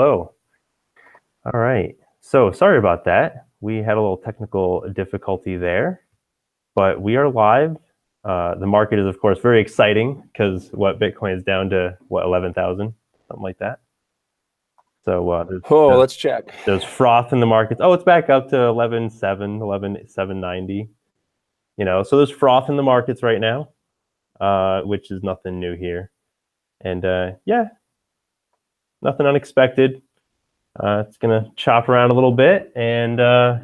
Hello. All right. So sorry about that. We had a little technical difficulty there, but we are live. The market is, of course, very exciting because Bitcoin is down to 11,000, something like that. So let's check. There's froth in the markets. Oh, it's back up to 11,700, 11,790. So there's froth in the markets right now, which is nothing new here. And nothing unexpected. It's going to chop around a little bit, and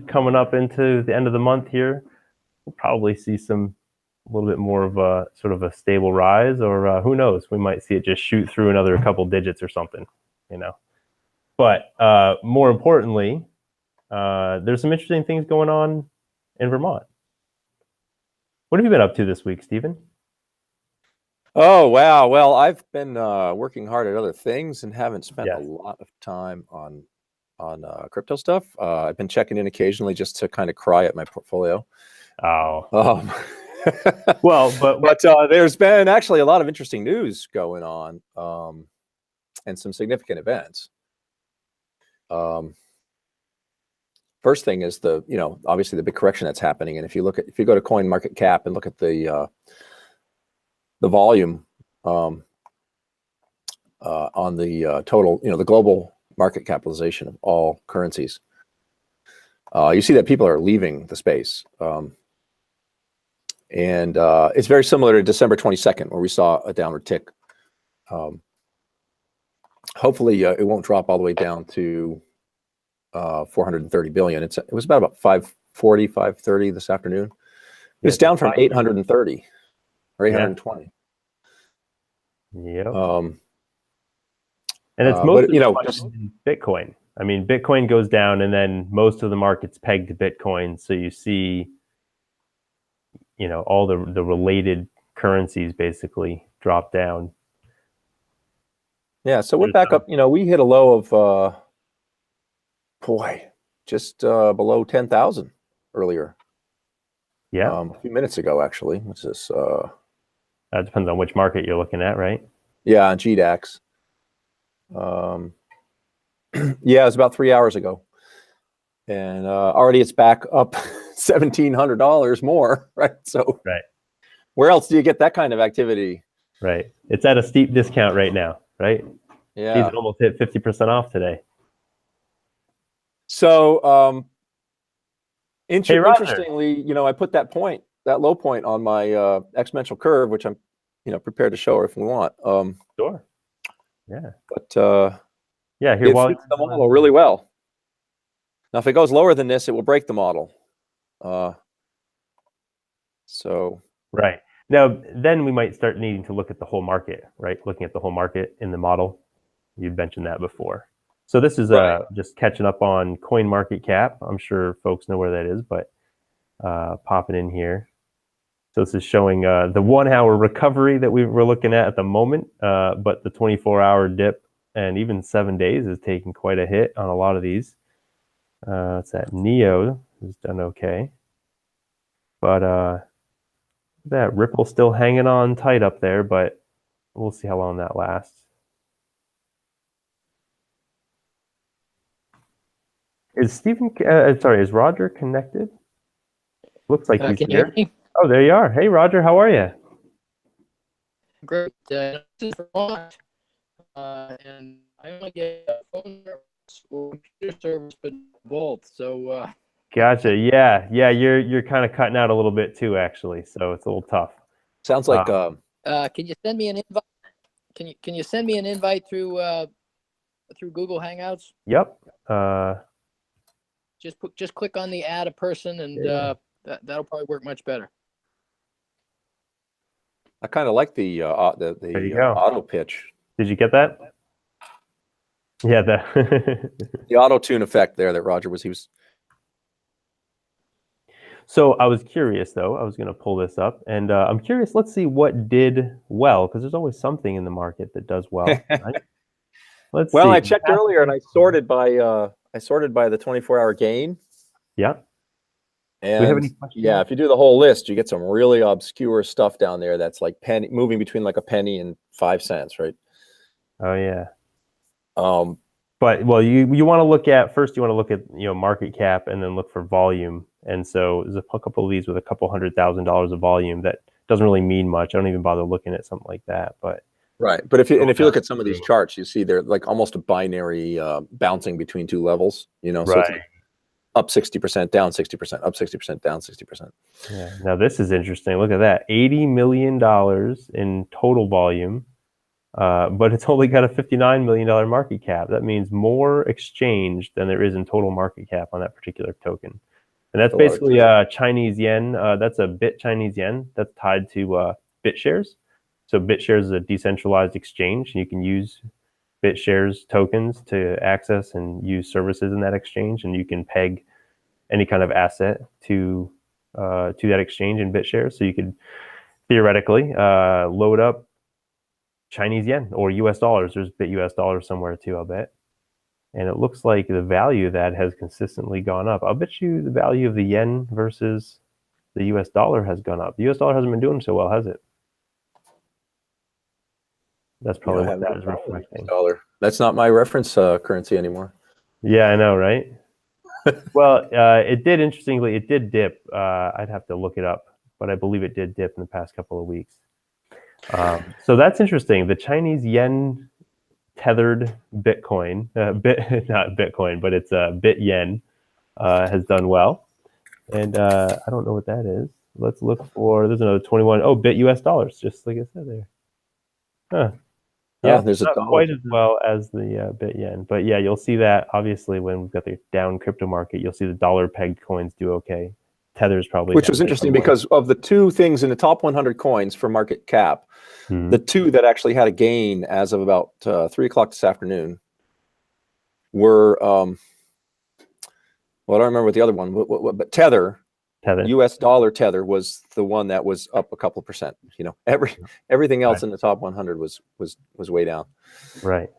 coming up into the end of the month here, we'll probably see a little bit more of a sort of a stable rise, or who knows, we might see it just shoot through another couple digits or something, But more importantly, there's some interesting things going on in Vermont. What have you been up to this week, Stephen? Oh, wow. Well, I've been working hard at other things and haven't spent a lot of time on crypto stuff. I've been checking in occasionally just to kind of cry at my portfolio. Oh. Well, but there's been actually a lot of interesting news going on, and some significant events. First thing is obviously the big correction that's happening. And if you go to CoinMarketCap and look at the volume on the total, the global market capitalization of all currencies, you see that people are leaving the space. And it's very similar to December 22nd, where we saw a downward tick. Hopefully it won't drop all the way down to 430 billion. It was about 540, 530 this afternoon. It's down from 830 or 820. Yep. And it's mostly just Bitcoin. I mean, Bitcoin goes down, and then most of the market's pegged to Bitcoin. So you see, all the related currencies basically drop down. Yeah. So we're back up. We hit a low of just below 10,000 earlier. Yeah. A few minutes ago, actually. What's this? That depends on which market you're looking at, right? Yeah, on GDAX. Yeah, it was about 3 hours ago. And already it's back up $1,700 more, right? So right. Where else do you get that kind of activity? Right. It's at a steep discount right now, right? Yeah. It almost hit 50% off today. So interestingly, I put that low point on my exponential curve, which I'm prepared to show her if we want. Sure. Yeah. But here, it fits the model really well. Now, if it goes lower than this, it will break the model. So right. Now, then we might start needing to look at the whole market, right? Looking at the whole market in the model. You mentioned that before. So this is just catching up on CoinMarketCap. I'm sure folks know where that is, but popping in here. So this is showing the 1 hour recovery that we're looking at the moment, but the 24-hour dip and even 7 days is taking quite a hit on a lot of these. It's that Neo has done okay, but that Ripple still hanging on tight up there, but we'll see how long that lasts. Is Roger connected? Looks like he's here. Oh, there you are. Hey, Roger, how are you? Great. This is Vermont, and I only get a phone service or computer service, but both. So. Gotcha. Yeah. You're kind of cutting out a little bit too, actually. So it's a little tough. Sounds like. Can you send me an invite? Can you send me an invite through Google Hangouts? Yep. Just click on the add a person, and that'll probably work much better. I kind of like the auto pitch. Did you get that? Yeah, the auto tune effect there that Roger was. So I was curious, though. I was going to pull this up, and I'm curious. Let's see what did well, because there's always something in the market that does well. Right? Let's see. I checked earlier, and I sorted by the 24-hour gain. Yeah. And do we have any questions? Yeah, if you do the whole list, you get some really obscure stuff down there that's like moving between like a penny and 5 cents, right? Oh yeah. But you want to look at first. You want to look at market cap and then look for volume. And so there's a couple of these with a couple $100,000 of volume that doesn't really mean much. I don't even bother looking at something like that. But right. But if you look at some of these charts, you see they're like almost a binary bouncing between two levels. So it's like up 60%, down 60%, up 60%, down 60%. Yeah. Now this is interesting. Look at that, $80 million in total volume. But it's only got a $59 million market cap. That means more exchange than there is in total market cap on that particular token. And that's basically Chinese yen. That's a bit Chinese yen that's tied to BitShares. So BitShares is a decentralized exchange. You can use BitShares tokens to access and use services in that exchange. And you can peg any kind of asset to that exchange in BitShares. So you could theoretically load up Chinese yen or US dollars. There's bit US dollars somewhere too, I'll bet. And it looks like the value of that has consistently gone up. I'll bet you the value of the yen versus the US dollar has gone up. The US dollar hasn't been doing so well, has it? That's probably what that is reflecting. That's not my reference currency anymore. Yeah, I know, right? Well, it did, interestingly, it did dip. I'd have to look it up, but I believe it did dip in the past couple of weeks. So that's interesting. The Chinese yen tethered Bitcoin, not Bitcoin, but it's bit yen, has done well. And I don't know what that is. Let's look for, there's another 21. Oh, bit US dollars, just like I said there. Huh. Yeah, there's not not quite as well as the bit yen. But yeah, you'll see that obviously when we've got the down crypto market, you'll see the dollar pegged coins do okay. Tether's probably, which was interesting because of the two things in the top 100 coins for market cap, the two that actually had a gain as of about 3 o'clock this afternoon were, well, I don't remember what the other one, but Tether, US dollar Tether was the one that was up a couple of percent. Everything else in the top 100 was way down. Right.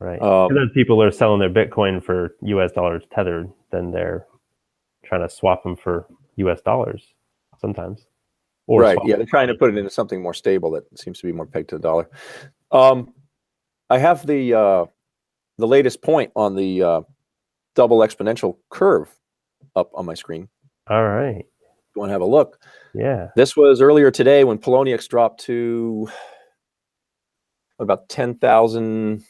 And then people are selling their Bitcoin for US dollars tethered, then they're trying to swap them for US dollars sometimes. Or right. Yeah, they're trying to put it into something more stable that seems to be more pegged to the dollar. I have the latest point on the double exponential curve up on my screen. All right. You want to have a look? Yeah. This was earlier today when Poloniex dropped to about 10,000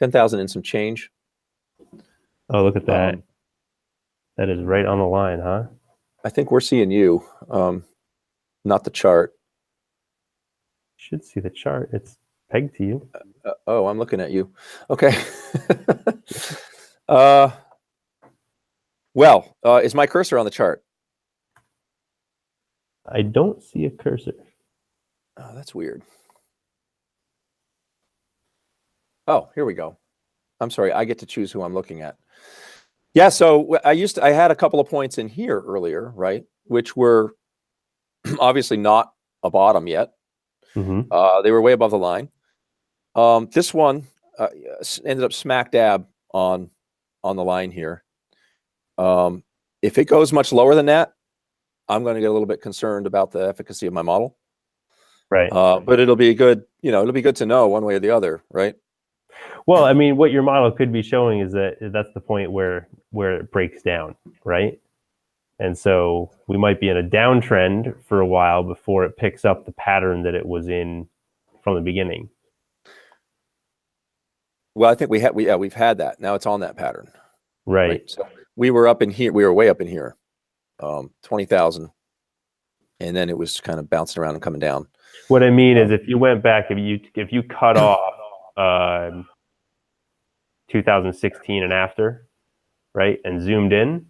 and some change. Oh, look at that. That is right on the line, huh? I think we're seeing you, not the chart. You should see the chart. It's pegged to you. Oh, I'm looking at you. Okay. Well, is my cursor on the chart? I don't see a cursor. Oh, that's weird. Oh, here we go. I'm sorry. I get to choose who I'm looking at. Yeah, so I had a couple of points in here earlier, right, which were obviously not a bottom yet. They were way above the line. This one ended up smack dab on the line here. If it goes much lower than that, I'm going to get a little bit concerned about the efficacy of my model. Right. But it'll be good, it'll be good to know one way or the other, right? Well, I mean, what your model could be showing is that that's the point where it breaks down, right? And so we might be in a downtrend for a while before it picks up the pattern that it was in from the beginning. Well, I think we've had that. Now it's on that pattern. Right. So we were up in here. We were way up in here, 20,000, and then it was kind of bouncing around and coming down. What I mean is, if you went back, if you cut off 2016 and after, right, and zoomed in,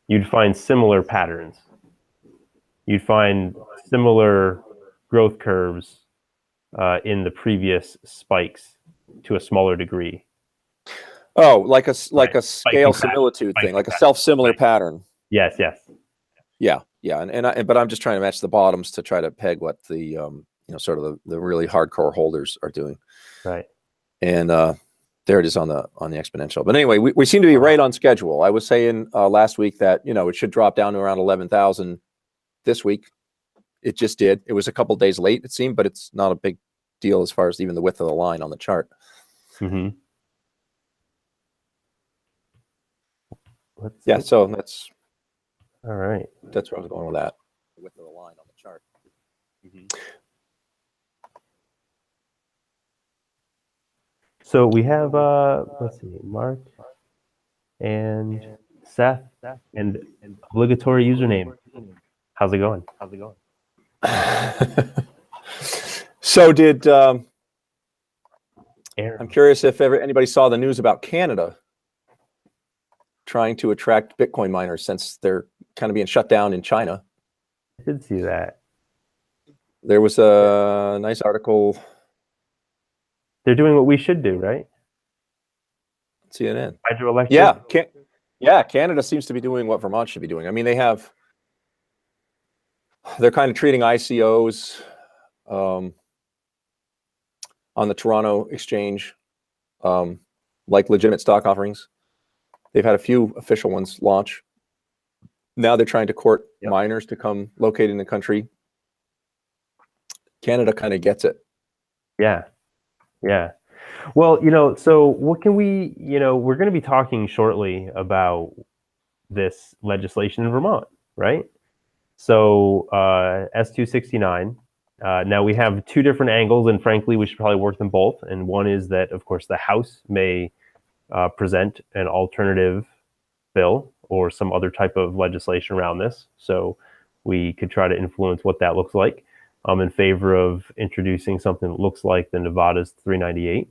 you'd find similar patterns. You'd find similar growth curves in the previous spikes to a smaller degree. Oh, like a scale similitude thing, like a self-similar pattern. Yes. Yeah. But I'm just trying to match the bottoms to try to peg what the sort of the really hardcore holders are doing. Right. And there it is on the exponential. But anyway, we seem to be right on schedule. I was saying last week that it should drop down to around 11,000 this week. It just did. It was a couple days late, it seemed, but it's not a big deal as far as even the width of the line on the chart. Let's Yeah, see. so that's All right. where I was going with that. With the line on the chart. So we have let's see, Mark and Seth and obligatory username. How's it going? So did Aaron. I'm curious if ever anybody saw the news about Canada trying to attract Bitcoin miners since they're kind of being shut down in China. I did see that. There was a nice article. They're doing what we should do, right? CNN. Hydroelectric. Yeah, Canada seems to be doing what Vermont should be doing. I mean, they're kind of treating ICOs on the Toronto exchange like legitimate stock offerings. They've had a few official ones launch. Now they're trying to court miners to come locate in the country. Canada kind of gets it. Yeah. Well, so what can we, we're going to be talking shortly about this legislation in Vermont, right? So S269. Now we have two different angles, and frankly, we should probably work them both. And one is that, of course, the House may present an alternative bill or some other type of legislation around this. So we could try to influence what that looks like. I'm in favor of introducing something that looks like the Nevada's 398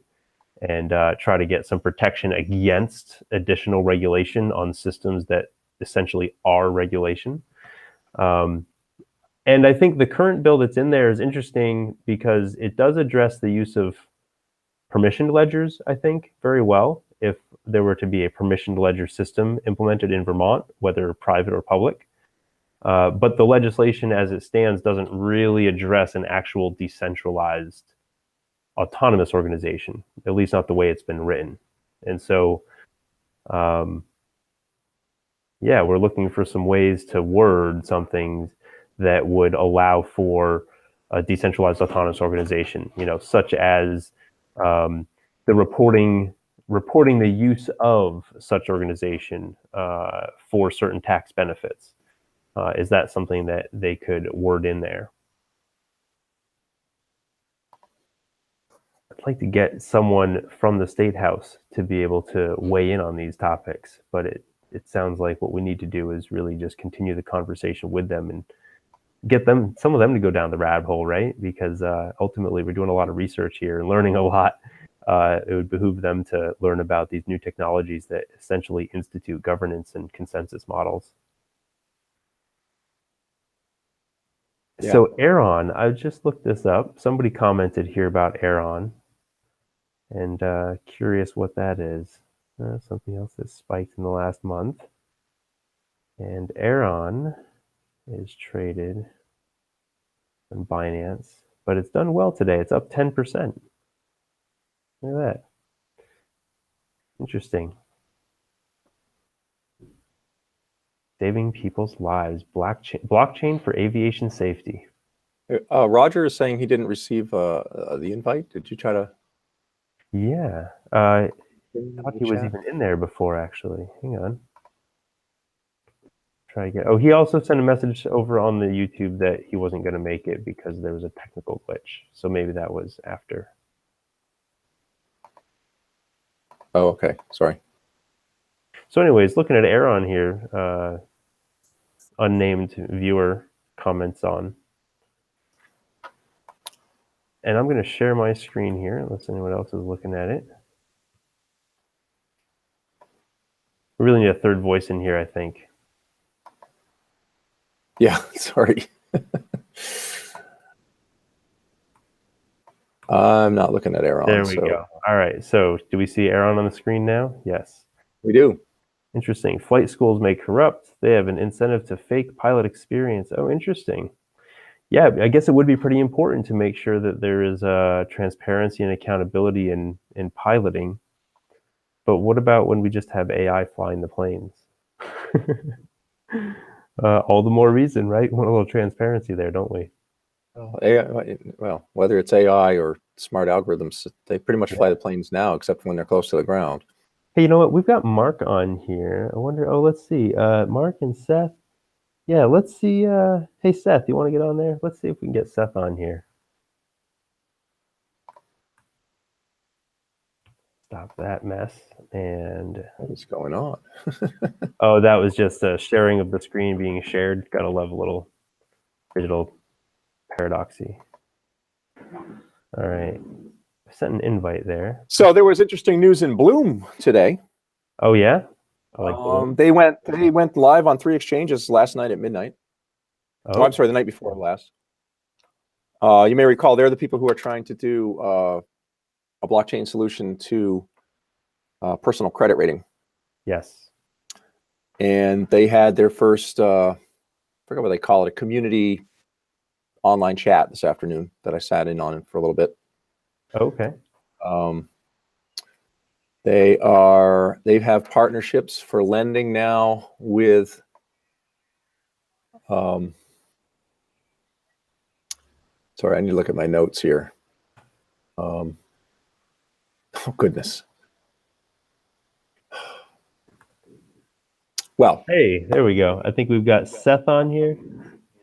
and try to get some protection against additional regulation on systems that essentially are regulation. And I think the current bill that's in there is interesting because it does address the use of permissioned ledgers, I think, very well. If there were to be a permissioned ledger system implemented in Vermont, whether private or public. But the legislation as it stands doesn't really address an actual decentralized autonomous organization, at least not the way it's been written. And so, we're looking for some ways to word something that would allow for a decentralized autonomous organization, such as the reporting the use of such organization for certain tax benefits. Is that something that they could word in there? I'd like to get someone from the State House to be able to weigh in on these topics, but it sounds like what we need to do is really just continue the conversation with them and get some of them to go down the rabbit hole, right? Because ultimately we're doing a lot of research here and learning a lot. It would behoove them to learn about these new technologies that essentially institute governance and consensus models. Yeah. So Aaron, I just looked this up. Somebody commented here about Aaron, and curious what that is. Something else that spiked in the last month. And Aaron is traded on Binance, but it's done well today. It's up 10%. Look at that. Interesting. Saving people's lives. Blockchain for aviation safety. Roger is saying he didn't receive the invite. Did you try to? Yeah. I thought he was even in there before, actually. Hang on. Try again. Oh, he also sent a message over on the YouTube that he wasn't going to make it because there was a technical glitch. So maybe that was after. Oh, okay. Sorry. So anyways, looking at Aaron here, unnamed viewer comments on. And I'm going to share my screen here unless anyone else is looking at it. We really need a third voice in here, I think. Yeah, sorry. I'm not looking at Aaron. There we go. All right. So do we see Aaron on the screen now? Yes. We do. Interesting. Flight schools may corrupt. They have an incentive to fake pilot experience. Oh, interesting. Yeah, I guess it would be pretty important to make sure that there is transparency and accountability in piloting. But what about when we just have AI flying the planes? All the more reason, right? We want a little transparency there, don't we? AI, well, whether it's AI or smart algorithms, they pretty much fly the planes now, except when they're close to the ground. Hey, you know what? We've got Mark on here. I wonder. Oh, let's see. Mark and Seth. Yeah, let's see. Hey, Seth, you want to get on there? Let's see if we can get Seth on here. Stop that mess. And What's going on? oh, that was just a sharing of the screen being shared. Gotta love a little digital paradoxy. All right. I sent an invite there. So there was interesting news in Bloom today. Oh yeah? I like Bloom. They went live on 3 exchanges last night at midnight. Oh, I'm sorry, the night before last. You may recall they're the people who are trying to do a blockchain solution to personal credit rating. yes. And they had their first, I forget what they call it, a have online chat this afternoon that I sat in on for a little bit. Okay. They have partnerships for lending now with sorry, I need to look at my notes here. Oh goodness. Well, Hey, there we go. I think we've got Seth on here.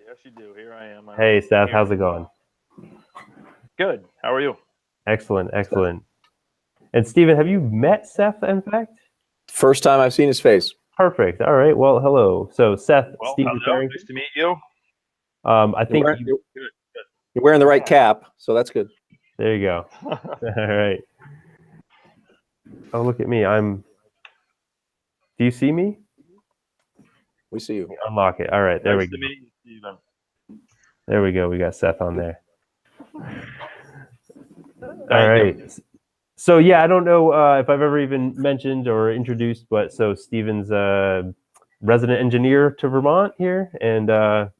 Yes, you do. Here I am. Hey, Seth, how's it going? Good. How are you? Excellent, excellent. And Stephen, have you met Seth, in fact? first time I've seen his face. Perfect. All right. Well, hello. So, Seth, Well, Stephen hello. Farrington. Nice to meet you. I think You're wearing the right cap, so that's good. there you go. All right. Oh, look at me. Do you see me? We see you. Unlock it. All right. There Nice we to go. meet you, Stephen. There we go. We got Seth on there. All Thank you. right. So yeah, I don't know if I've ever even mentioned or introduced, but so Stephen's a resident engineer to Vermont here, and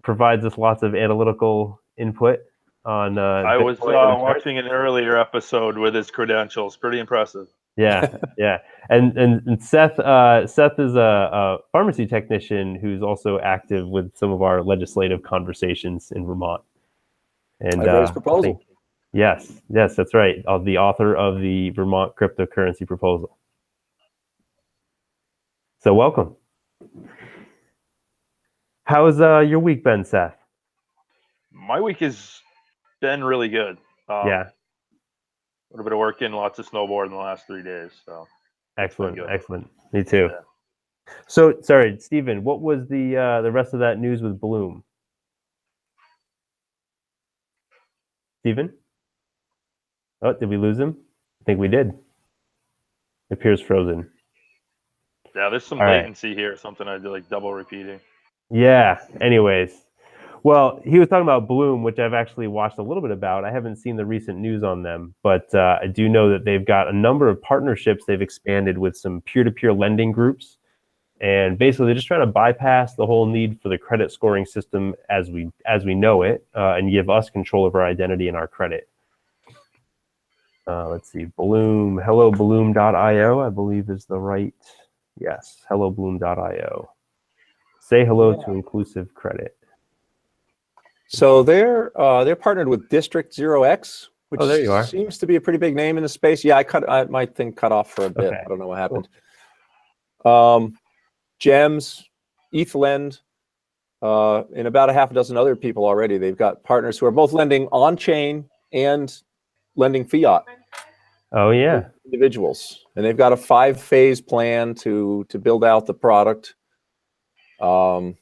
provides us lots of analytical input on. I was Bitcoin and watching an earlier episode with his credentials. Pretty impressive. Yeah, yeah, and Seth is a pharmacy technician who's also active with some of our legislative conversations in Vermont. And I read his proposal. Yes, that's right. The author of the Vermont cryptocurrency proposal. So welcome. How's your week been, Seth? My week has been really good. Yeah, A little bit of working, lots of snowboarding the last 3 days. So excellent, good. excellent. Me too. Yeah. So, sorry, Stephen, what was the rest of that news with Bloom? Stephen? Oh, did we lose him? I think we did. It appears frozen. Yeah, there's some All right. latency here. Something I do like double repeating. Yeah. Anyways, well, he was talking about Bloom, which I've actually watched a little bit about. I haven't seen the recent news on them, but I do know that they've got a number of partnerships they've expanded with some peer-to-peer lending groups, and basically they're just trying to bypass the whole need for the credit scoring system as we know it, and give us control of our identity and our credit. Let's see, Bloom, hellobloom.io, I believe is the right. Yes, hellobloom.io. Say hello to inclusive credit. So they're partnered with District 0x, which Oh, there you are. seems to be a pretty big name in the space. Yeah, my thing cut off for a bit. Okay. I don't know what happened. Gems, ETHLend, and about a half a dozen other people already. They've got partners who are both lending on-chain and lending fiat. Oh yeah. Individuals, and they've got a 5-phase plan to build out the product.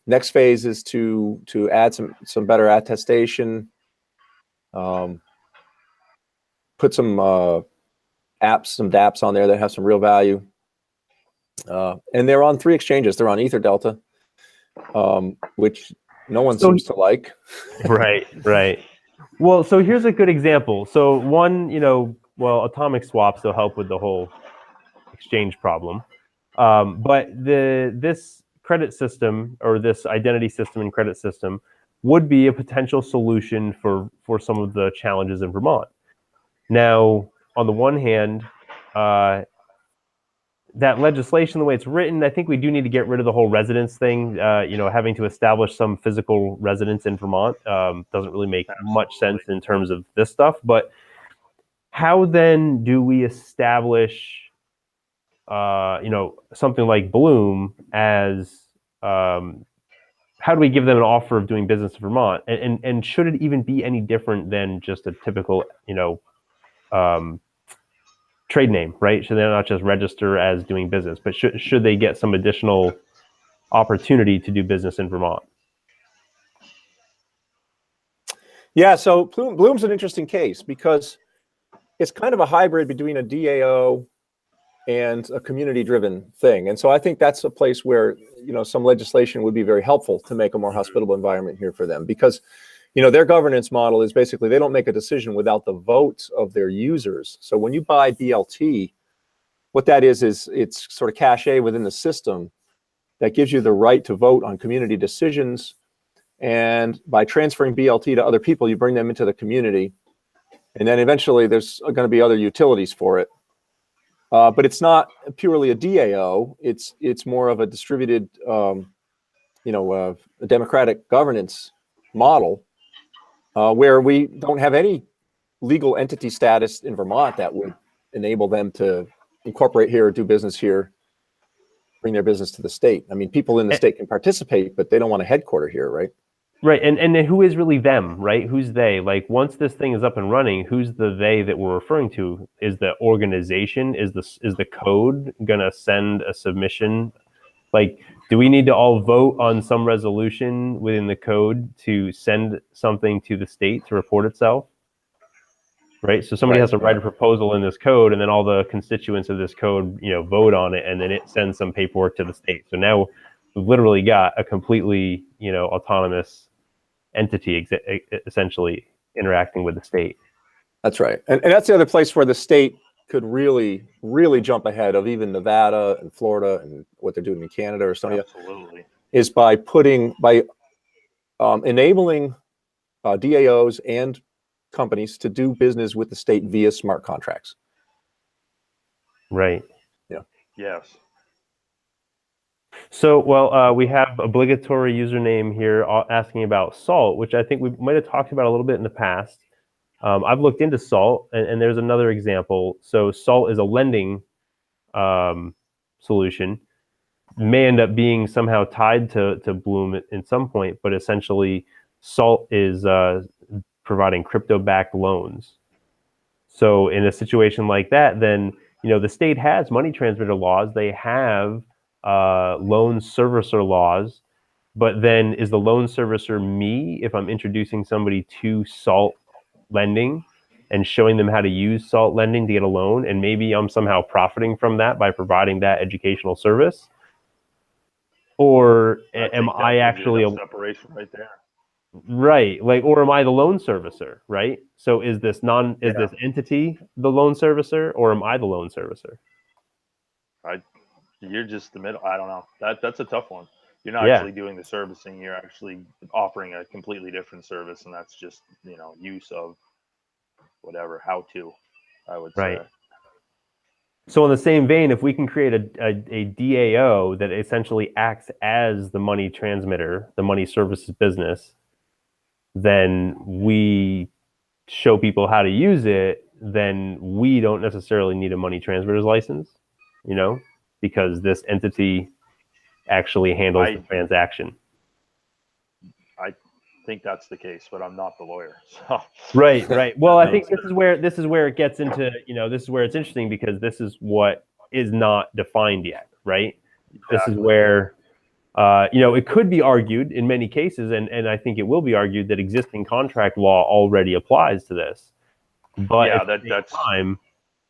Next phase is to add some better attestation, put some dApps on there that have some real value, and they're on 3 exchanges. They're on EtherDelta, which no one seems to like. Right. Well, so here's a good example. So one, atomic swaps will help with the whole exchange problem. But this credit system, or this identity system and credit system, would be a potential solution for some of the challenges in Vermont. Now, on the one hand, that legislation, the way it's written, I think we do need to get rid of the whole residence thing. Having to establish some physical residence in Vermont doesn't really make much sense in terms of this stuff. But how then do we establish something like Bloom as how do we give them an offer of doing business in Vermont? And should it even be any different than just a typical, trade name, right? Should they not just register as doing business, but should they get some additional opportunity to do business in Vermont? Yeah, so Bloom's an interesting case because it's kind of a hybrid between a DAO and a community-driven thing. And so I think that's a place where, some legislation would be very helpful to make a more hospitable environment here for them, because, their governance model is basically they don't make a decision without the votes of their users. So when you buy BLT, what that is it's sort of cachet within the system that gives you the right to vote on community decisions. And by transferring BLT to other people, you bring them into the community. And then eventually there's going to be other utilities for it. But it's not purely a DAO. It's more of a distributed, a democratic governance model where we don't have any legal entity status in Vermont that would enable them to incorporate here, do business here, bring their business to the state. I mean, people in the state can participate, but they don't want a headquarter here, right? Right, and who is really them, right? Who's they? Like, once this thing is up and running, who's the they that we're referring to? Is the organization? Is the code gonna send a submission? Like, do we need to all vote on some resolution within the code to send something to the state to report itself? Right, so somebody has to write a proposal in this code, and then all the constituents of this code, vote on it, and then it sends some paperwork to the state. So now we've literally got a completely, autonomous entity essentially interacting with the state. That's right. And that's the other place where the state could really, really jump ahead of even Nevada and Florida and what they're doing in Canada or Estonia. Absolutely. Is by enabling DAOs and companies to do business with the state via smart contracts. Right. Yeah. Yes. So, we have obligatory username here asking about SALT, which I think we might have talked about a little bit in the past. I've looked into SALT, and there's another example. So SALT is a lending solution. May end up being somehow tied to Bloom at some point, but essentially SALT is providing crypto-backed loans. So in a situation like that, then, the state has money transmitter laws. They have loan servicer laws, but then is the loan servicer me if I'm introducing somebody to SALT lending and showing them how to use SALT lending to get a loan, and maybe I'm somehow profiting from that by providing that educational service? Or am I actually a separation right there? Right, or am I the loan servicer, right? So is this this entity the loan servicer, or am I the loan servicer? You're just the middle. I don't know. That's a tough one. You're not actually doing the servicing. You're actually offering a completely different service, and that's just use of whatever, how to, I would say. So in the same vein, if we can create a DAO that essentially acts as the money transmitter, the money services business, then we show people how to use it, then we don't necessarily need a money transmitter's license, because this entity actually handles the transaction. I think that's the case, but I'm not the lawyer. So Right. Well, I think this is where it gets into, this is where it's interesting, because this is what is not defined yet, right? Exactly. This is where it could be argued in many cases, and I think it will be argued that existing contract law already applies to this. But at the same time,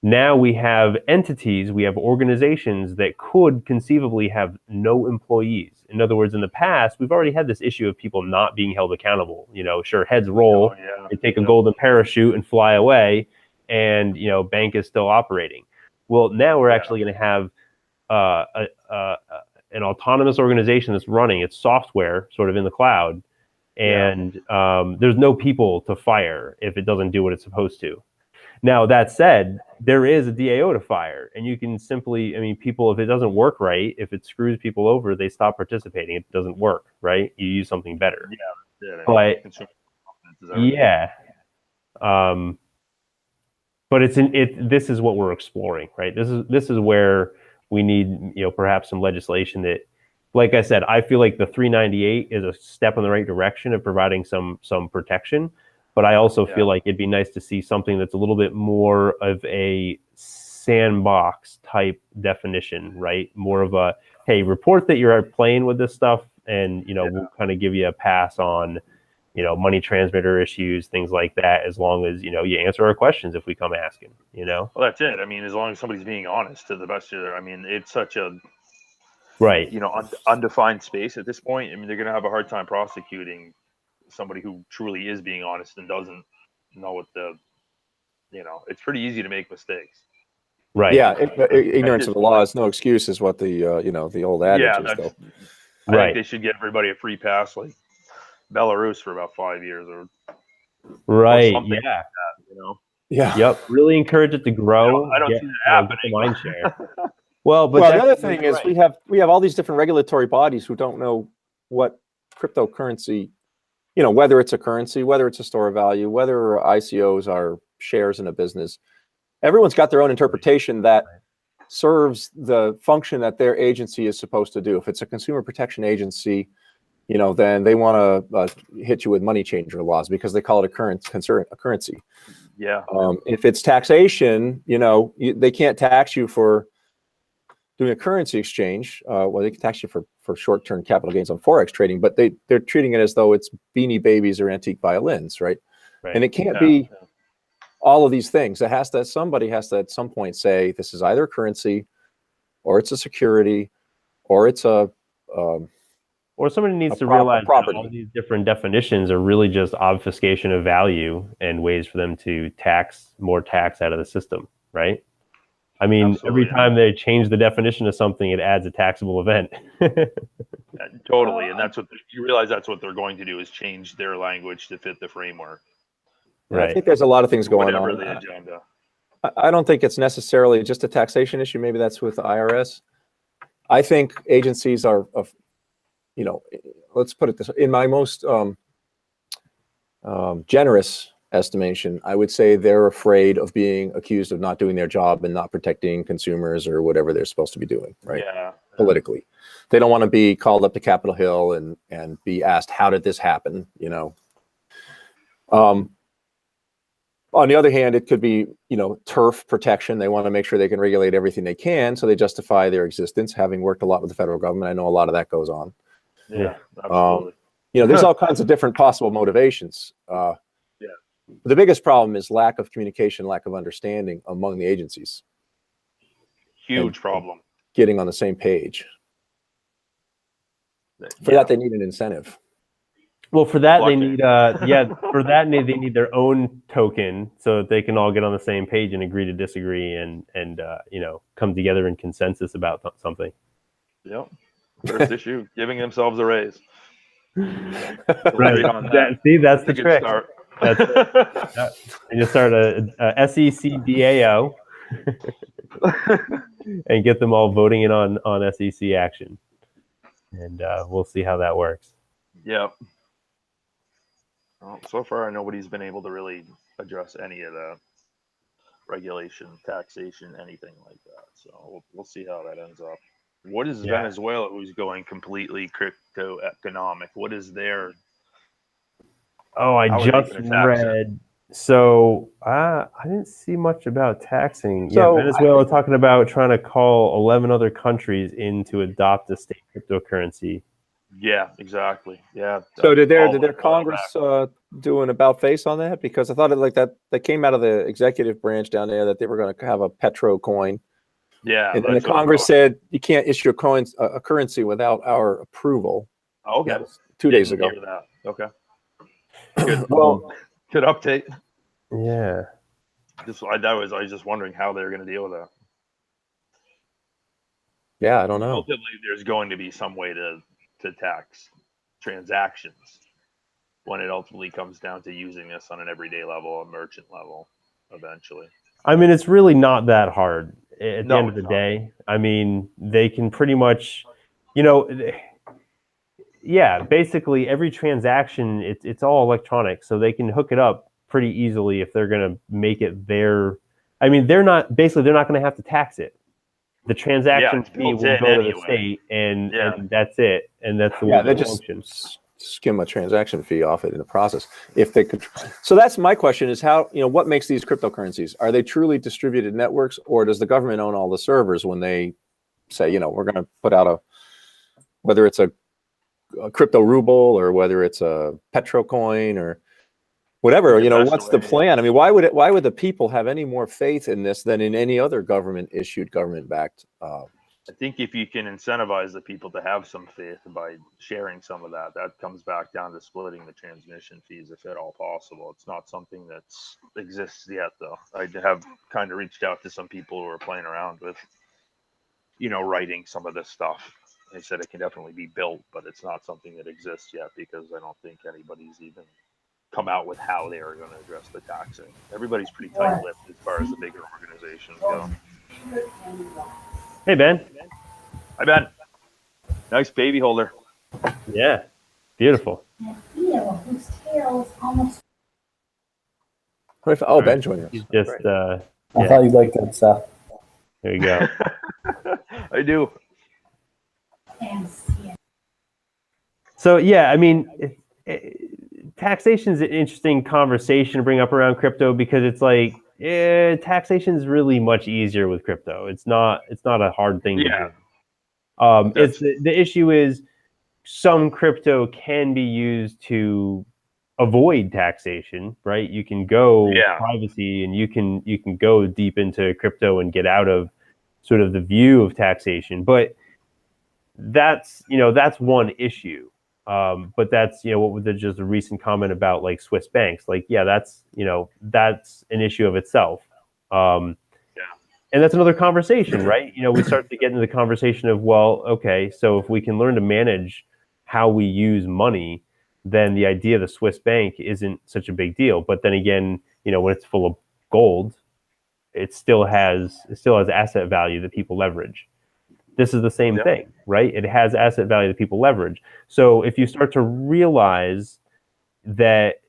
now we have entities, we have organizations that could conceivably have no employees. In other words, in the past, we've already had this issue of people not being held accountable. Sure, heads roll, they take a golden parachute and fly away, and bank is still operating. Well, now we're actually going to have an autonomous organization that's running its software sort of in the cloud, and there's no people to fire if it doesn't do what it's supposed to. Now, that said, there is a DAO to fire, and you can simply, people, if it doesn't work right, if it screws people over, they stop participating. It doesn't work, right? You use something better. But this is what we're exploring, right? This is where We need, perhaps some legislation that, like I said, I feel like the 398 is a step in the right direction of providing some protection. But I also feel like it'd be nice to see something that's a little bit more of a sandbox type definition, right? More of a, hey, report that you're playing with this stuff, and we'll kind of give you a pass on, money transmitter issues, things like that, as long as you answer our questions if we come asking. Well, that's it. I mean, as long as somebody's being honest to the best of their, I mean, it's such a right, undefined space at this point. I mean, they're going to have a hard time prosecuting somebody who truly is being honest and doesn't know what it's pretty easy to make mistakes. Right. Yeah. Ignorance of the law is no excuse, is what the old adage is, though. I think they should give everybody a free pass, like Belarus, for about 5 years or something like that, Yeah. Yep. Really encourage it to grow. I don't see that happening. Get the mind share. Well, the other thing is we have all these different regulatory bodies who don't know what cryptocurrency, whether it's a currency, whether it's a store of value, whether ICOs are shares in a business. Everyone's got their own interpretation that serves the function that their agency is supposed to do. If it's a consumer protection agency, then they want to hit you with money changer laws because they call it a currency. Yeah. If it's taxation, they can't tax you for doing a currency exchange. Well, they can tax you for short-term capital gains on Forex trading, but they're treating it as though it's Beanie Babies or antique violins, right? And it can't be all of these things. Somebody has to at some point say this is either a currency, or it's a security, or it's a or somebody needs to realize that all these different definitions are really just obfuscation of value and ways for them to more tax out of the system, right? I mean, every time they change the definition of something, it adds a taxable event. Totally, and you realize that's what they're going to do, is change their language to fit the framework. Right. I think there's a lot of things going on. The agenda. I don't think it's necessarily just a taxation issue. Maybe that's with the IRS. I think agencies are, let's put it this way. In my most generous estimation, I would say they're afraid of being accused of not doing their job and not protecting consumers or whatever they're supposed to be doing, right? Yeah. Politically. They don't want to be called up to Capitol Hill and be asked, how did this happen? On the other hand, it could be, turf protection. They want to make sure they can regulate everything they can, so they justify their existence. Having worked a lot with the federal government, I know a lot of that goes on. Yeah, absolutely. There's all kinds of different possible motivations. The biggest problem is lack of communication, lack of understanding among the agencies. Huge problem. Getting on the same page. For that, they need an incentive. Well, for that they need they need their own token so that they can all get on the same page and agree to disagree and come together in consensus about something. Yep. First issue, giving themselves a raise. Right. See, that's the trick. Start. That's it. And you start a SEC DAO and get them all voting in on SEC action, and we'll see how that works. Yep. Well, so far, nobody's been able to really address any of the regulation, taxation, anything like that. So we'll see how that ends up. What is Venezuela, who's going completely crypto economic? What is their? Oh, I just read. So I didn't see much about taxing. So Venezuela talking about trying to call 11 other countries in to adopt a state cryptocurrency. Yeah, exactly. Yeah. So did their Congress do an about face on that? Because I thought that came out of the executive branch down there that they were going to have a petro coin. Yeah. And the Congress said you can't issue a currency without our approval. Okay. That was 2 days ago. Okay. Good. Well, good update. Yeah. I was just wondering how they're going to deal with that. Yeah, I don't know. Ultimately, there's going to be some way to tax transactions when it ultimately comes down to using this on an everyday level, a merchant level, eventually. I mean, it's really not that hard at the end of the day. I mean, they can pretty much, basically every transaction, it's all electronic, so they can hook it up pretty easily if they're going to make it their. I mean, they're not going to have to tax it. the transaction it's fee built will in go to the anyway. state, and Yeah. and that's it, and that's the way Yeah, they it just functions. skim a transaction fee off it in the process if they could. So that's my question: is how, what makes these cryptocurrencies? Are they truly distributed networks, or does the government own all the servers when they say, we're going to put out whether it's a crypto ruble or whether it's a petro coin or whatever, what's the plan? I mean, why would the people have any more faith in this than in any other government-issued, government-backed? I think if you can incentivize the people to have some faith by sharing some of that comes back down to splitting the transmission fees if at all possible. It's not something that exists yet, though. I have kind of reached out to some people who are playing around with, writing some of this stuff. They said it can definitely be built, but it's not something that exists yet because I don't think anybody's even come out with how they are going to address the taxing. Everybody's pretty tight-lipped as far as the bigger organizations go. Hey, Ben. Hi, Ben. Nice baby holder. Yeah, beautiful. Oh, Ben joining us. He's just Great. I thought you'd like that, Seth. There you go. I do. So yeah, I mean, taxation is an interesting conversation to bring up around crypto because it's like taxation is really much easier with crypto. It's not a hard thing to do. It's the issue is some crypto can be used to avoid taxation, right? You can go privacy, and you can go deep into crypto and get out of sort of the view of taxation, but that's one issue. But that's what with just a recent comment about like Swiss banks, like that's an issue of itself. And that's another conversation, right? We start to get into the conversation of, well, okay, so if we can learn to manage how we use money, then the idea of the Swiss bank isn't such a big deal. But then again, when it's full of gold, it still has asset value that people leverage. This is the same thing, right? It has asset value that people leverage. So if you start to realize that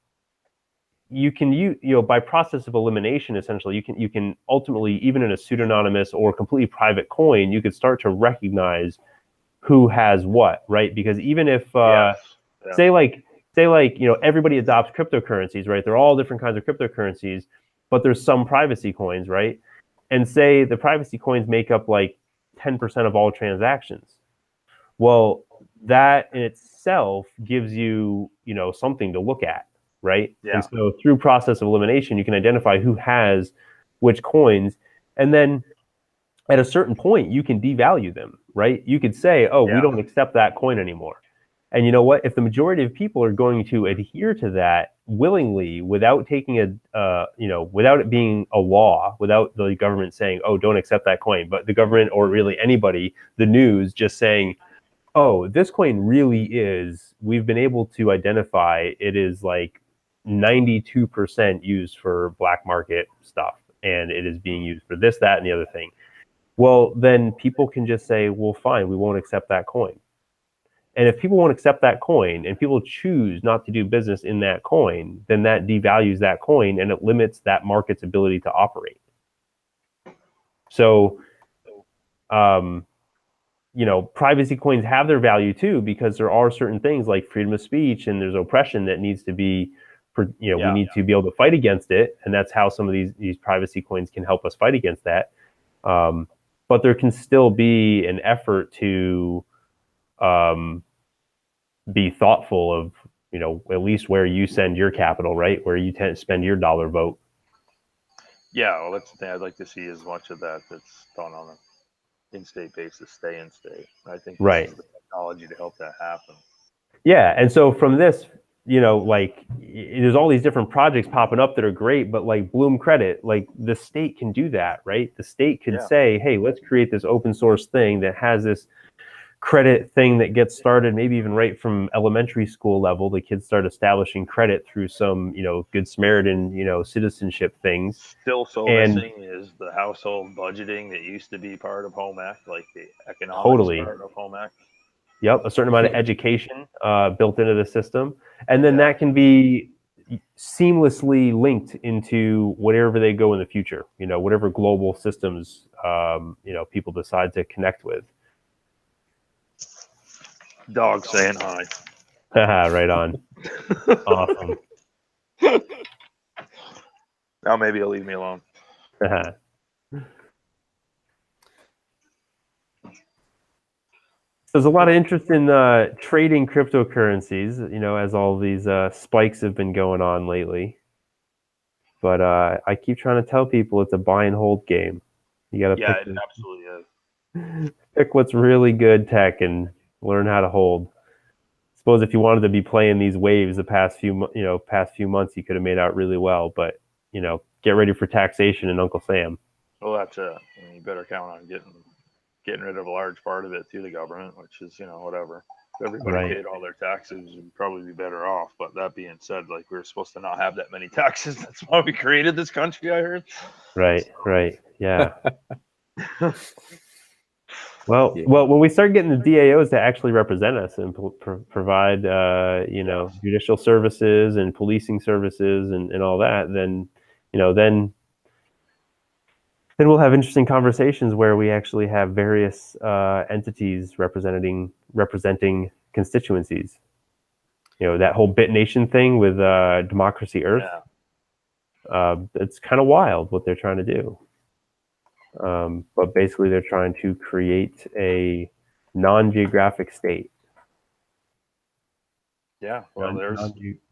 you can by process of elimination, essentially, you can ultimately, even in a pseudonymous or completely private coin, you could start to recognize who has what, right? Because even if say like everybody adopts cryptocurrencies, right? They're all different kinds of cryptocurrencies, but there's some privacy coins, right? And say the privacy coins make up like 10% of all transactions. Well, that in itself gives you, something to look at, right? Yeah. And so through process of elimination, you can identify who has which coins, and then at a certain point, you can devalue them, right? You could say, we don't accept that coin anymore. And you know what? If the majority of people are going to adhere to that willingly, without taking without it being a law, without the government saying, don't accept that coin, but the government, or really anybody, the news, just saying, this coin really is, we've been able to identify it is like 92% used for black market stuff, and it is being used for this, that, and the other thing. Well, then people can just say, well, fine, we won't accept that coin. And if people won't accept that coin and people choose not to do business in that coin, then that devalues that coin and it limits that market's ability to operate. So, privacy coins have their value too, because there are certain things like freedom of speech and there's oppression that needs to be, we need to be able to fight against it. And that's how some of these privacy coins can help us fight against that. But there can still be an effort to be thoughtful of, at least where you send your capital, right? Where you tend to spend your dollar vote. Yeah, well, that's the thing. I'd like to see as much of that that's done on an in-state basis, stay in state. I think this is the technology to help that happen. Yeah, and so from this, there's all these different projects popping up that are great, but like Bloom Credit, like the state can do that, right? The state can say, hey, let's create this open source thing that has this credit thing that gets started, maybe even right from elementary school level. The kids start establishing credit through some, Good Samaritan, citizenship things. Still missing is the household budgeting that used to be part of Home Ec, like the economics part of Home Ec. Yep, a certain amount of education built into the system. And then that can be seamlessly linked into whatever they go in the future, whatever global systems, people decide to connect with. Dog saying hi. Right on. Awesome. Now maybe he'll leave me alone. There's a lot of interest in trading cryptocurrencies, as all these spikes have been going on lately. But I keep trying to tell people it's a buy and hold game. You got to pick it absolutely is. Pick what's really good tech and learn how to hold. Suppose if you wanted to be playing these waves the past few months, you could have made out really well. But get ready for taxation and Uncle Sam. Well, that's it. You better count on getting rid of a large part of it to the government, which is whatever. If everybody paid all their taxes, you'd probably be better off. But that being said, like, we're supposed to not have that many taxes. That's why we created this country, I heard. Right. Yeah. Well, when we start getting the DAOs to actually represent us and provide, judicial services and policing services and all that, then we'll have interesting conversations where we actually have various entities representing constituencies. That whole BitNation thing with Democracy Earth. Yeah. It's kind of wild what they're trying to do. But basically, they're trying to create a non-geographic state. Yeah, well, there's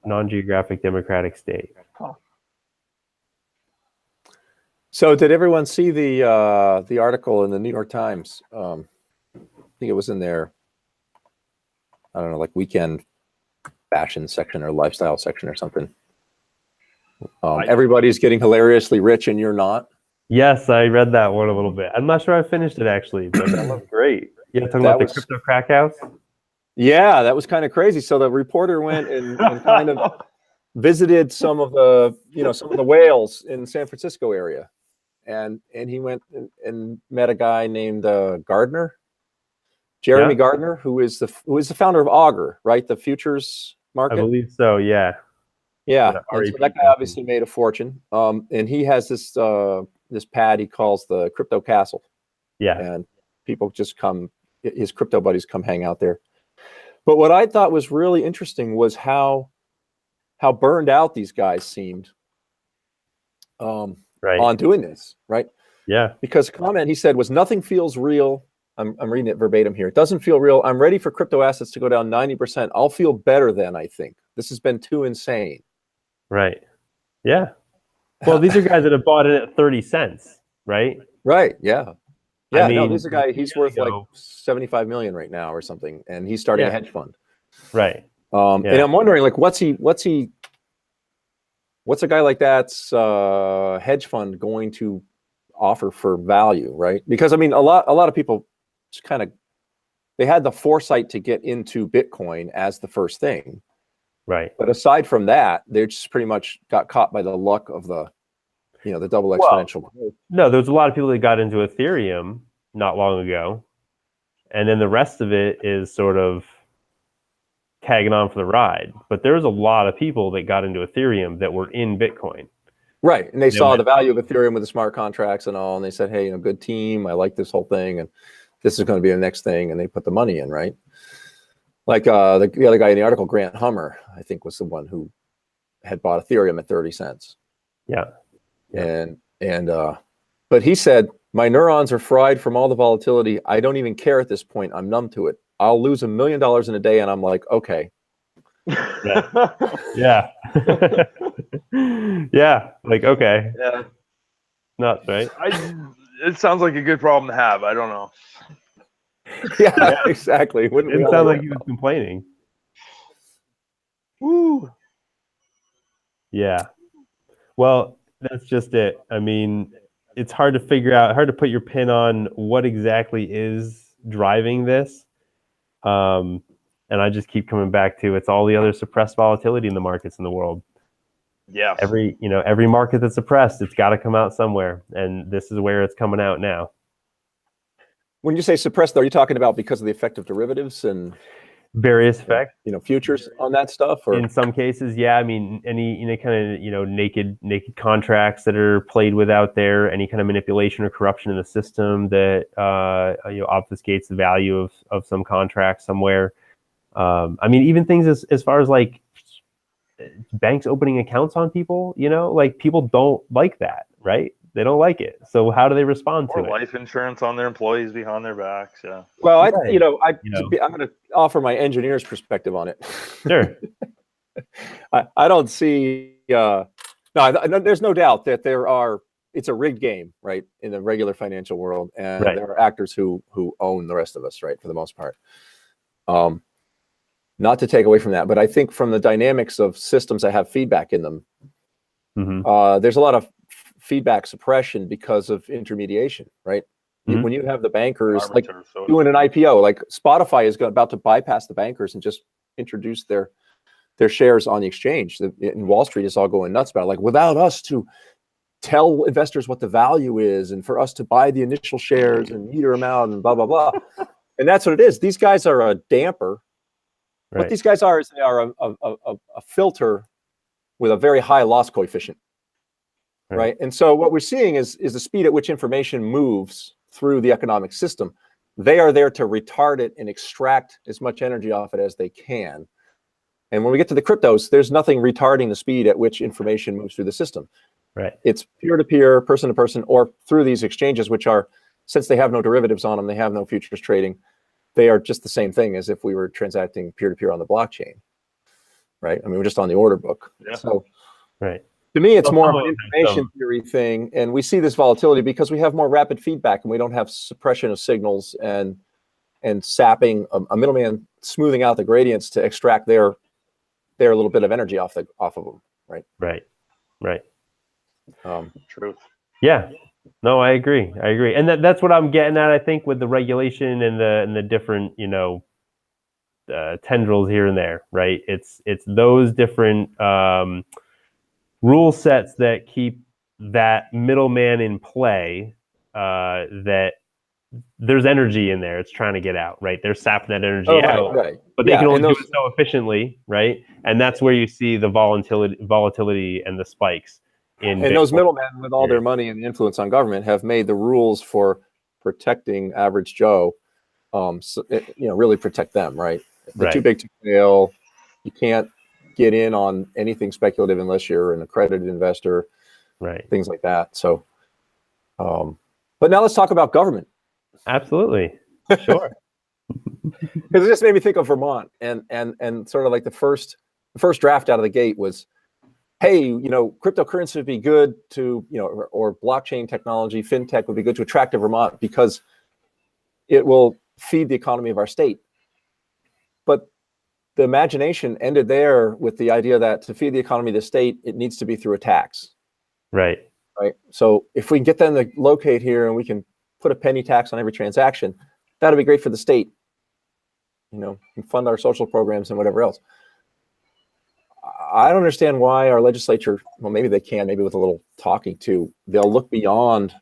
non-geographic democratic state. Huh. So, did everyone see the article in the New York Times? I think it was in their, I don't know, like weekend fashion section or lifestyle section or something. Everybody's getting hilariously rich, and you're not. Yes, I read that one a little bit. I'm not sure I finished it actually, but that was great. Yeah, talking about the crypto crack house. Yeah, that was kind of crazy. So the reporter went and kind of visited some of the whales in San Francisco area, and he went and met a guy named Gardner, Jeremy Gardner, who is the founder of Augur, right? The futures market. I believe so. Yeah. Yeah. And so that guy obviously made a fortune. And he has this pad he calls the Crypto Castle. Yeah. And people just come, his crypto buddies come hang out there. But what I thought was really interesting was how burned out these guys seemed on doing this, right? Yeah. Because the comment he said was, nothing feels real. I'm reading it verbatim here. It doesn't feel real. I'm ready for crypto assets to go down 90%. I'll feel better then, I think. This has been too insane. Right. Yeah. Well, these are guys that have bought it at 30 cents, right? Right. Yeah. Yeah. I mean, no, this is a guy, he's worth like 75 million right now or something. And he's starting a hedge fund. Right. And I'm wondering, like, what's a guy like that's hedge fund going to offer for value, right? Because I mean, a lot of people just kind of, they had the foresight to get into Bitcoin as the first thing. Right. But aside from that, they just pretty much got caught by the luck of the double exponential growth. No, there's a lot of people that got into Ethereum not long ago. And then the rest of it is sort of tagging on for the ride. But there's a lot of people that got into Ethereum that were in Bitcoin. Right. And they saw the value of Ethereum with the smart contracts and all. And they said, hey, good team. I like this whole thing. And this is going to be the next thing. And they put the money in, right? Like the other guy in the article, Grant Hummer, I think was the one who had bought Ethereum at 30 cents. Yeah. But he said, my neurons are fried from all the volatility. I don't even care at this point. I'm numb to it. I'll lose $1 million in a day. And I'm like, okay. Yeah. Yeah. Like, okay. Yeah. Nuts, right? It sounds like a good problem to have. I don't know. Yeah, exactly. It didn't sound like he was complaining. Woo. Yeah. Well, that's just it. I mean, it's hard to figure out, hard to put your pin on what exactly is driving this. And I just keep coming back to, it's all the other suppressed volatility in the markets in the world. Yeah. Every market that's suppressed, it's got to come out somewhere. And this is where it's coming out now. When you say suppressed, are you talking about because of the effect of derivatives and? various effects. Futures on that stuff, or in some cases, yeah. I mean, any kind of naked contracts that are played with out there, any kind of manipulation or corruption in the system that obfuscates the value of some contract somewhere. I mean, even things as far as like banks opening accounts on people. Like people don't like that, right? They don't like it. So how do they respond to it? Life insurance on their employees behind their backs. Yeah. Well, I'm going to offer my engineer's perspective on it. Sure. I don't see. No, there's no doubt that it's a rigged game, right, in the regular financial world, and there are actors who own the rest of us, right, for the most part. Not to take away from that, but I think from the dynamics of systems that have feedback in them, there's a lot of feedback suppression because of intermediation, right? When you have the bankers like doing an IPO, like Spotify is about to bypass the bankers and just introduce their shares on the exchange. In Wall Street is all going nuts about it. Like, without us to tell investors what the value is and for us to buy the initial shares and meter them out and blah, blah, blah. And that's what it is. These guys are a damper. Right. What these guys are is they are a filter with a very high loss coefficient. Right. And so what we're seeing is the speed at which information moves through the economic system. They are there to retard it and extract as much energy off it as they can. And when we get to the cryptos, there's nothing retarding the speed at which information moves through the system. Right. It's peer-to-peer, person-to-person, or through these exchanges, which are, since they have no derivatives on them, they have no futures trading. They are just the same thing as if we were transacting peer-to-peer on the blockchain. Right. I mean, we're just on the order book. Yeah. So. Right. To me, it's more of an information theory thing, and we see this volatility because we have more rapid feedback, and we don't have suppression of signals and sapping a middleman smoothing out the gradients to extract their little bit of energy off of them. Right. Truth. Yeah. No, I agree. And that's what I'm getting at. I think with the regulation and the different tendrils here and there. Right. It's those different rule sets that keep that middleman in play, that there's energy in there. It's trying to get out, right? They're sapping that energy out, but they can only do it so efficiently, right? And that's where you see the volatility and the spikes. And those middlemen with all their money and influence on government have made the rules for protecting average Joe, really protect them, right? They're too big to fail. You can't get in on anything speculative unless you're an accredited investor, right? Things like that. So, but now let's talk about government. Absolutely, sure. Because it just made me think of Vermont, and sort of like the first draft out of the gate was, hey, cryptocurrency would be good to, or blockchain technology, fintech would be good to attract to Vermont because it will feed the economy of our state. But the imagination ended there with the idea that to feed the economy of the state, it needs to be through a tax. Right. So if we can get them to locate here and we can put a penny tax on every transaction, that'll be great for the state. And fund our social programs and whatever else. I don't understand why our legislature, well, maybe they can, maybe with a little talking to, they'll look beyond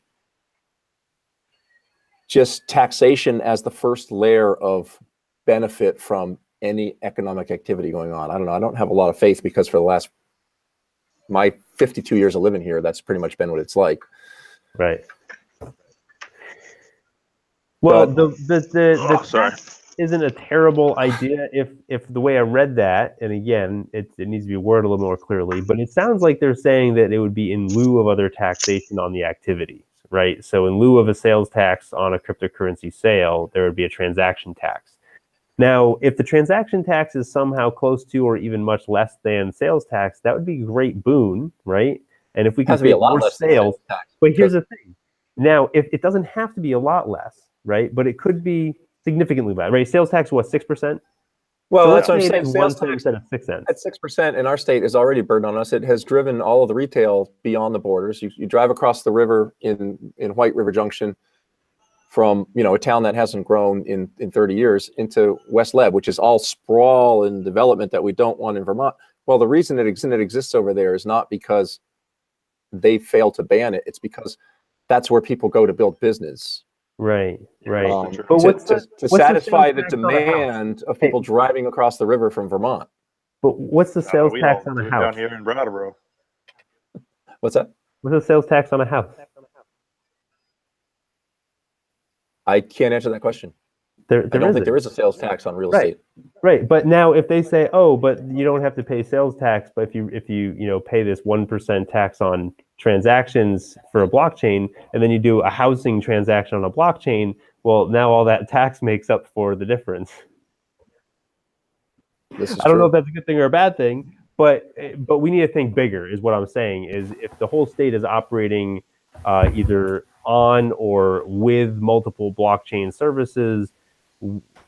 just taxation as the first layer of benefit from any economic activity going on. I don't know. I don't have a lot of faith because for my 52 years of living here, that's pretty much been what it's like. Right. Well, the tax isn't a terrible idea if the way I read that, and again, it needs to be worded a little more clearly, but it sounds like they're saying that it would be in lieu of other taxation on the activity, right? So in lieu of a sales tax on a cryptocurrency sale, there would be a transaction tax. Now, if the transaction tax is somehow close to or even much less than sales tax, that would be a great boon, right? And if we can create more sales, but here's the thing. Now, if it doesn't have to be a lot less, right? But it could be significantly less, right? Sales tax was 6%. Well, so that's what I'm saying. Sales tax at 6 cents. At 6% in our state is already a burden on us. It has driven all of the retail beyond the borders. You drive across the river in White River Junction from a town that hasn't grown in 30 years into West Leb, which is all sprawl and development that we don't want in Vermont. Well, the reason it exists over there is not because they failed to ban it. It's because that's where people go to build business. Right. But To satisfy the sales tax on a house? demand of people driving across the river from Vermont. But what's the sales tax on a house? Down here in Brattleboro. What's that? What's the sales tax on a house? I can't answer that question. I don't think there is a sales tax on real estate. Right, but now if they say, oh, but you don't have to pay sales tax, but if you pay this 1% tax on transactions for a blockchain, and then you do a housing transaction on a blockchain, well, now all that tax makes up for the difference. I don't know if that's a good thing or a bad thing, but we need to think bigger, is what I'm saying. Is if the whole state is operating either on or with multiple blockchain services,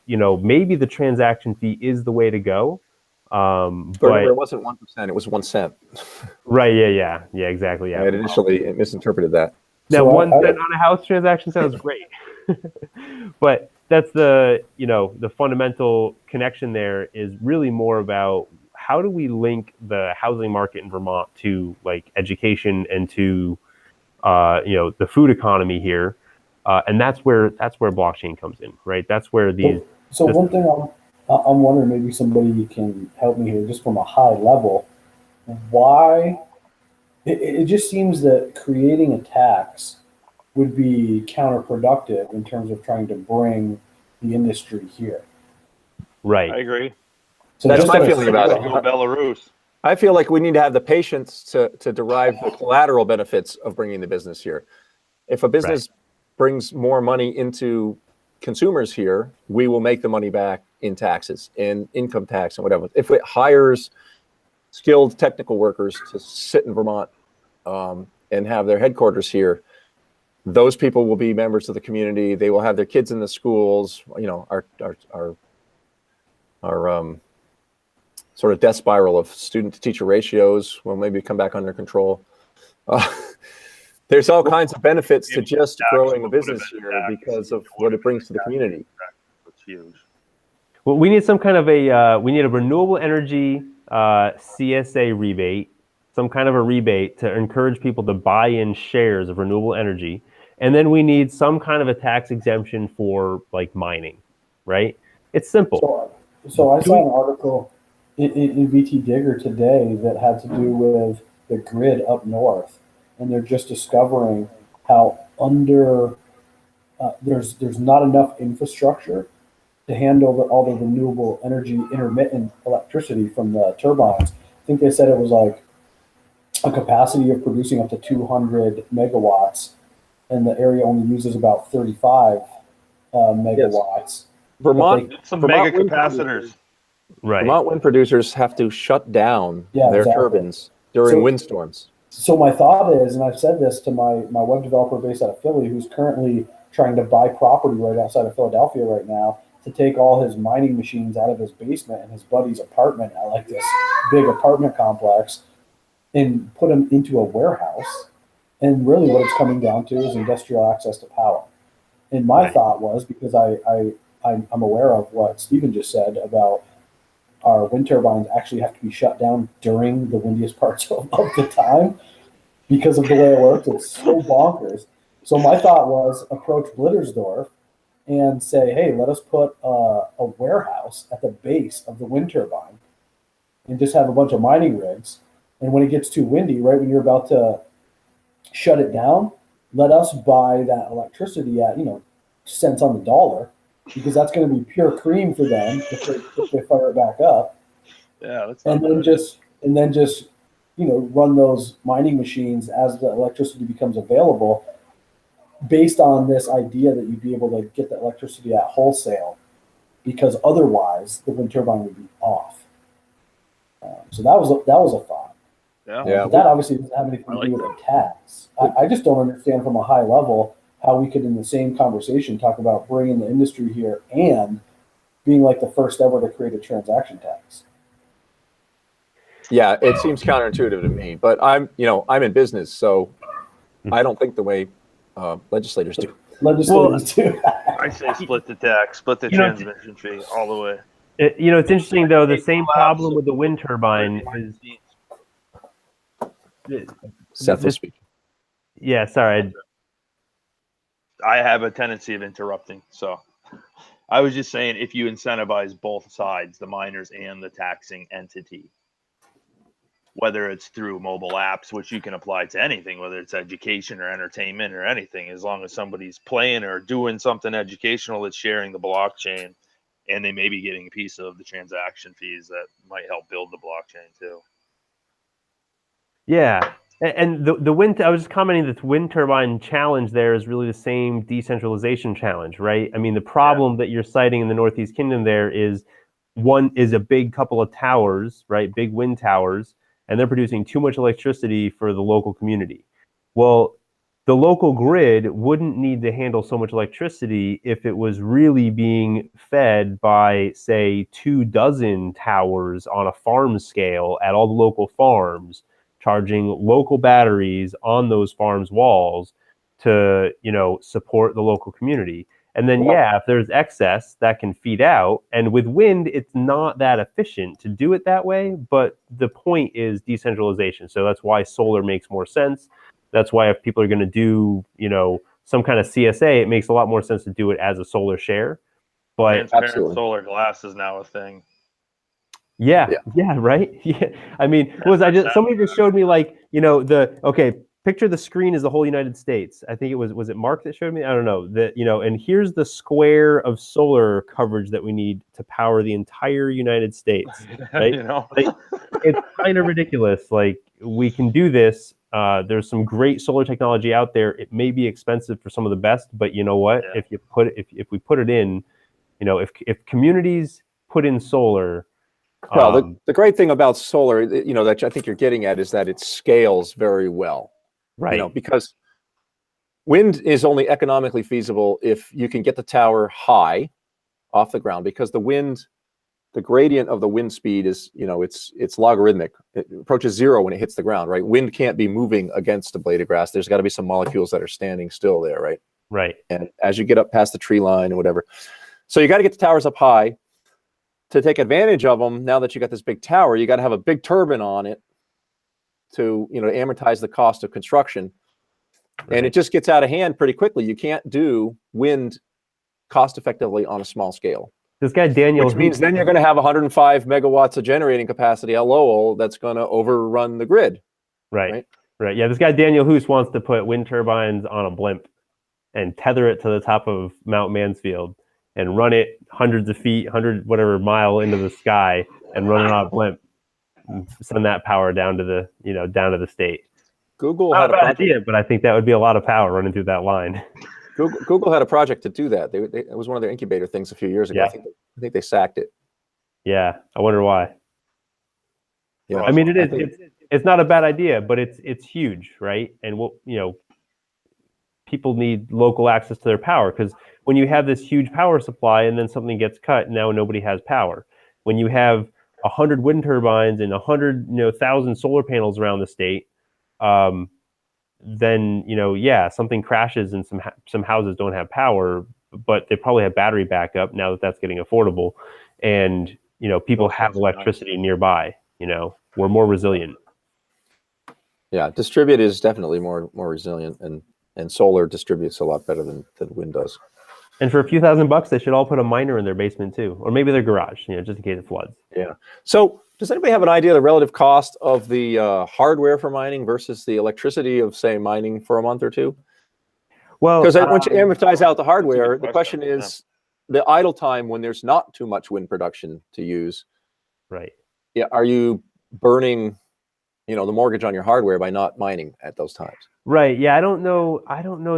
maybe the transaction fee is the way to go. But it wasn't 1%; it was 1 cent. Right? Yeah, exactly. Yeah. I initially misinterpreted that. Now, so 1 cent on a house transaction sounds great, but that's the fundamental connection there is really more about how do we link the housing market in Vermont to like education and to the food economy here. And that's where blockchain comes in, right? That's where these. So one thing I'm wondering, maybe somebody can help me here, just from a high level. Why? It just seems that creating a tax would be counterproductive in terms of trying to bring the industry here. Right. I agree. So that's my feeling about it. Belarus. I feel like we need to have the patience to derive the collateral benefits of bringing the business here. If a business brings more money into consumers here, we will make the money back in taxes, in income tax and whatever. If it hires skilled technical workers to sit in Vermont and have their headquarters here, those people will be members of the community. They will have their kids in the schools. Our sort of death spiral of student to teacher ratios will maybe come back under control. There's all kinds of benefits to just growing a business here because of what it brings to the community. That's huge. Well, we need some kind of a renewable energy CSA rebate, some kind of a rebate to encourage people to buy in shares of renewable energy. And then we need some kind of a tax exemption for like mining, right? It's simple. So I saw an article in VT Digger today that had to do with the grid up north, and they're just discovering how there's not enough infrastructure to handle all the renewable energy intermittent electricity from the turbines. I think they said it was like a capacity of producing up to 200 megawatts, and the area only uses about 35 megawatts. Yes. Vermont, some mega capacitors. Right. Vermont wind producers have to shut down their turbines during windstorms. So my thought is, and I've said this to my web developer based out of Philly, who's currently trying to buy property right outside of Philadelphia right now to take all his mining machines out of his basement and his buddy's apartment at like this big apartment complex and put them into a warehouse. And really what it's coming down to is industrial access to power. And my thought was, because I'm aware of what Stephen just said about our wind turbines actually have to be shut down during the windiest parts of the time because of the way it works. It's so bonkers. So my thought was approach Blittersdorf and say, hey, let us put a warehouse at the base of the wind turbine and just have a bunch of mining rigs. And when it gets too windy, right when you're about to shut it down, let us buy that electricity at, cents on the dollar, because that's going to be pure cream for them if they fire it back up. Yeah, and then just run those mining machines as the electricity becomes available, based on this idea that you'd be able to get the electricity at wholesale, because otherwise the wind turbine would be off. So that was a thought. Yeah. But that obviously doesn't have anything to do with the tax. I just don't understand from a high level how we could, in the same conversation, talk about bringing the industry here and being like the first ever to create a transaction tax. Yeah, it seems counterintuitive to me, but I'm in business, so I don't think the way legislators do. I say split the tax, split the transmission fee all the way. It's interesting though. The same problem with the wind turbine is Seth was speaking. Yeah, sorry. I have a tendency of interrupting. So I was just saying, if you incentivize both sides, the miners and the taxing entity, whether it's through mobile apps, which you can apply to anything, whether it's education or entertainment or anything, as long as somebody's playing or doing something educational that's sharing the blockchain, and they may be getting a piece of the transaction fees, that might help build the blockchain too. Yeah. And the wind, I was just commenting that the wind turbine challenge there is really the same decentralization challenge, right? I mean, the problem that you're citing in the Northeast Kingdom there is one is a big couple of towers, right? Big wind towers, and they're producing too much electricity for the local community. Well, the local grid wouldn't need to handle so much electricity if it was really being fed by, say, 24 towers on a farm scale at all the local farms, charging local batteries on those farms' walls to, support the local community. And then, if there's excess, that can feed out. And with wind, it's not that efficient to do it that way. But the point is decentralization. So that's why solar makes more sense. That's why if people are going to do, some kind of CSA, it makes a lot more sense to do it as a solar share. But transparent solar glass is now a thing. Yeah, right. Yeah, I mean, somebody just showed me picture the screen is the whole United States. I think was it Mark that showed me? I don't know that, and here's the square of solar coverage that we need to power the entire United States. Right? It's kind of ridiculous. Like, we can do this. There's some great solar technology out there. It may be expensive for some of the best, but you know what? Yeah. If we put it in, if communities put in solar. Well, the great thing about solar, that I think you're getting at, is that it scales very well. Right. Because wind is only economically feasible if you can get the tower high off the ground, because the gradient of the wind speed is, it's logarithmic. It approaches zero when it hits the ground, right? Wind can't be moving against a blade of grass. There's got to be some molecules that are standing still there, right? Right. And as you get up past the tree line and whatever, so you got to get the towers up high. To take advantage of them, now that you got this big tower, you got to have a big turbine on it to, amortize the cost of construction. Right. And it just gets out of hand pretty quickly. You can't do wind cost effectively on a small scale. This guy Daniel, which means then you're going to have 105 megawatts of generating capacity at Lowell that's going to overrun the grid. Right. Yeah, this guy Daniel Hoos wants to put wind turbines on a blimp and tether it to the top of Mount Mansfield and run it hundreds of feet, mile into the sky, and run it on a blimp. And send that power down to the state. Google Not had a bad idea, but I think that would be a lot of power running through that line. Google had a project to do that. It was one of their incubator things a few years ago. Yeah. I think they sacked it. Yeah, I wonder why. Yeah, I mean, it's not a bad idea, but it's huge, right? And people need local access to their power, because when you have this huge power supply and then something gets cut, now nobody has power. When you have 100 wind turbines and 100,000 solar panels around the state, then something crashes and some houses don't have power, but they probably have battery backup now that that's getting affordable, and people have electricity nearby. We're more resilient. Yeah, distributed is definitely more resilient, and solar distributes a lot better than wind does. And for a few $1,000s, they should all put a miner in their basement too, or maybe their garage, just in case it floods. Yeah. So does anybody have an idea of the relative cost of the hardware for mining versus the electricity of, say, mining for a month or two? Well, because once you amortize out the hardware, the question is the idle time when there's not too much wind production to use. Right. Yeah. Are you burning, the mortgage on your hardware by not mining at those times? Right. Yeah. I don't know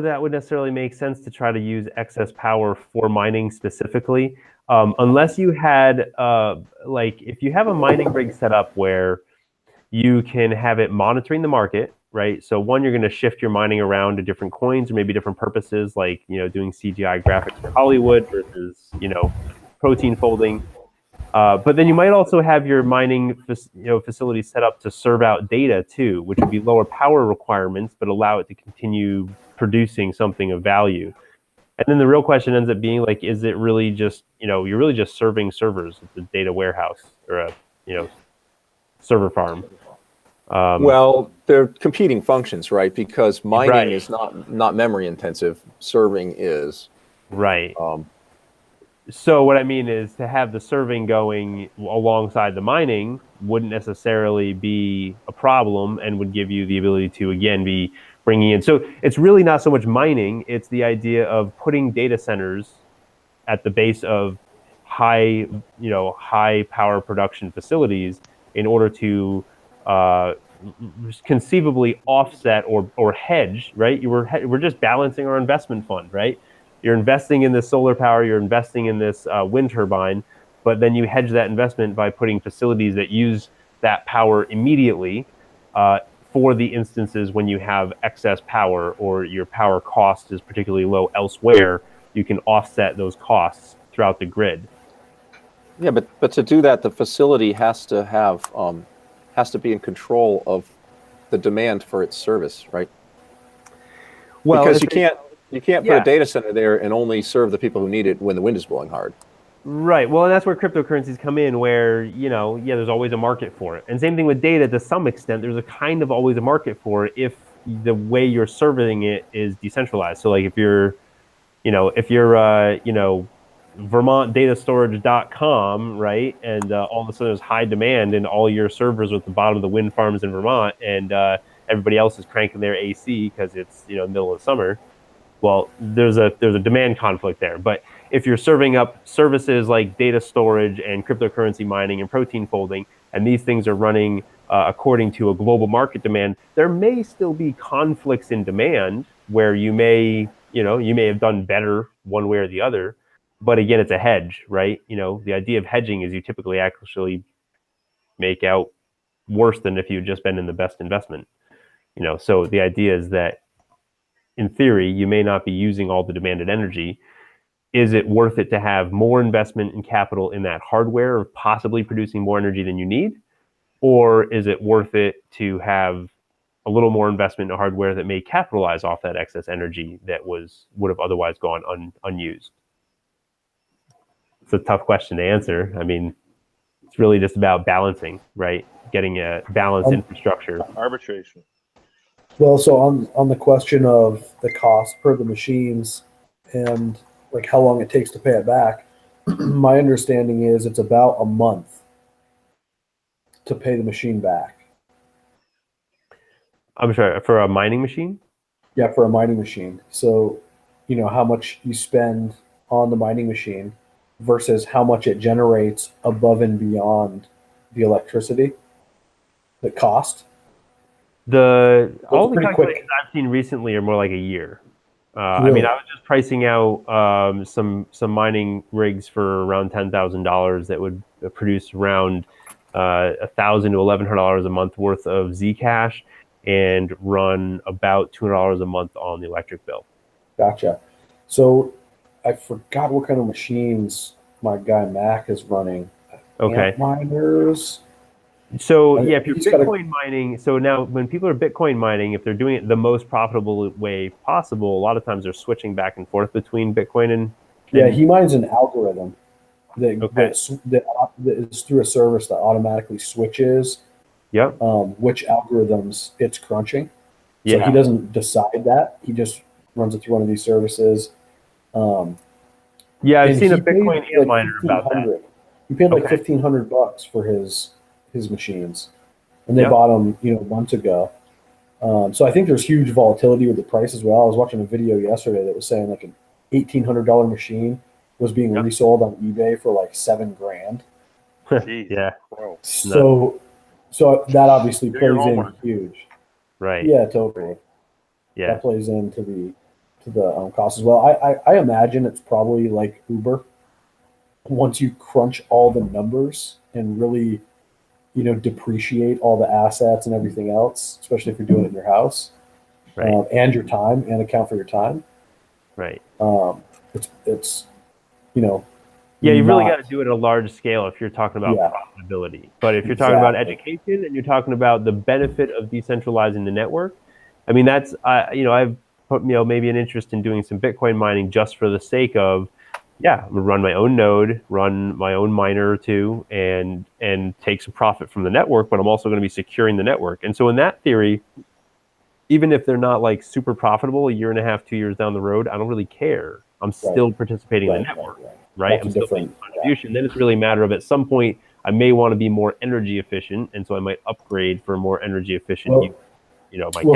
that would necessarily make sense to try to use excess power for mining specifically, unless you had if you have a mining rig set up where you can have it monitoring the market, right? So one, you're going to shift your mining around to different coins or maybe different purposes, like doing CGI graphics for Hollywood versus protein folding. But then you might also have your mining facility set up to serve out data too, which would be lower power requirements, but allow it to continue producing something of value. And then the real question ends up being is it really just, you're really just serving servers at the data warehouse or a, server farm. Well, they're competing functions, right? Because mining Right. is not memory intensive. Serving is. Right. So what I mean is to have the serving going alongside the mining wouldn't necessarily be a problem and would give you the ability to, again, be bringing in. So it's really not so much mining. It's the idea of putting data centers at the base of high power production facilities in order to conceivably offset or hedge, right? We're just balancing our investment fund, right? You're investing in this solar power, you're investing in this wind turbine, but then you hedge that investment by putting facilities that use that power immediately for the instances when you have excess power or your power cost is particularly low elsewhere. You can offset those costs throughout the grid. Yeah, but to do that, the facility has to be in control of the demand for its service, right? Well, because you can't put yeah. a data center there and only serve the people who need it when the wind is blowing hard. Right. Well, and that's where cryptocurrencies come in, where, there's always a market for it. And same thing with data to some extent, there's a kind of always a market for it if the way you're serving it is decentralized. So like if you're vermontdatastorage.com, right? And all of a sudden there's high demand and all your servers are at the bottom of the wind farms in Vermont and everybody else is cranking their AC because it's, middle of summer. Well, there's a demand conflict there. But if you're serving up services like data storage and cryptocurrency mining and protein folding, and these things are running according to a global market demand, there may still be conflicts in demand where you may have done better one way or the other. But again, it's a hedge, right? The idea of hedging is you typically actually make out worse than if you'd just been in the best investment. So the idea is that in theory, you may not be using all the demanded energy. Is it worth it to have more investment in capital in that hardware of possibly producing more energy than you need? Or is it worth it to have a little more investment in hardware that may capitalize off that excess energy that would have otherwise gone unused? It's a tough question to answer. I mean, it's really just about balancing, right? Getting a balanced infrastructure. Arbitration. Well, so on the question of the cost per the machines and like how long it takes to pay it back, my understanding is it's about a month to pay the machine back. I'm sorry, for a mining machine? Yeah, for a mining machine. So, how much you spend on the mining machine versus how much it generates above and beyond the electricity, the cost. All the pretty calculations quick. I've seen recently are more like a year. I Really? mean, I was just pricing out some mining rigs for around $10,000 that would produce around $1,000 to $1,100 a month worth of Zcash and run about $200 a month on the electric bill. Gotcha. So I forgot what kind of machines my guy Mac is running. Okay. Amp miners. So yeah, if you're He's got Bitcoin mining, so now when people are Bitcoin mining, if they're doing it the most profitable way possible, a lot of times they're switching back and forth between Bitcoin and Yeah, he mines an algorithm that Okay. that is through a service that automatically switches Yep. which algorithms it's crunching. So Yeah. he doesn't decide that. He just runs it through one of these services. Yeah, I've And seen a he paid Bitcoin like amp miner about that. $1,500. He paid like Okay. $1,500 for his machines, and they Yep. bought them months ago. So I think there's huge volatility with the price as well. I was watching a video yesterday that was saying like an $1,800 machine was being Yep. resold on eBay for like $7,000. Jeez. Yeah. Bro. So that obviously Do your plays in homework. huge. Right. Yeah, totally. Yeah. That plays into the cost as well. I imagine it's probably like Uber. Once you crunch all the numbers and really, depreciate all the assets and everything else, especially if you're doing it in your house, Right. and your time and account for your time. Right. It's Yeah, you really not- got to do it at a large scale if you're talking about Yeah. profitability. But if you're talking about Exactly. education and you're talking about the benefit of decentralizing the network, I mean, that's I've put maybe an interest in doing some Bitcoin mining just for the sake of Yeah, I'm gonna run my own node, run my own miner or two, and take some profit from the network, but I'm also going to be securing the network. And so in that theory, even if they're not like super profitable a year and a half, 2 years down the road, I don't really care. I'm still participating in the network, right? I'm still making a contribution. Then it's really a matter of, at some point, I may want to be more energy efficient, and so I might upgrade for more energy efficient.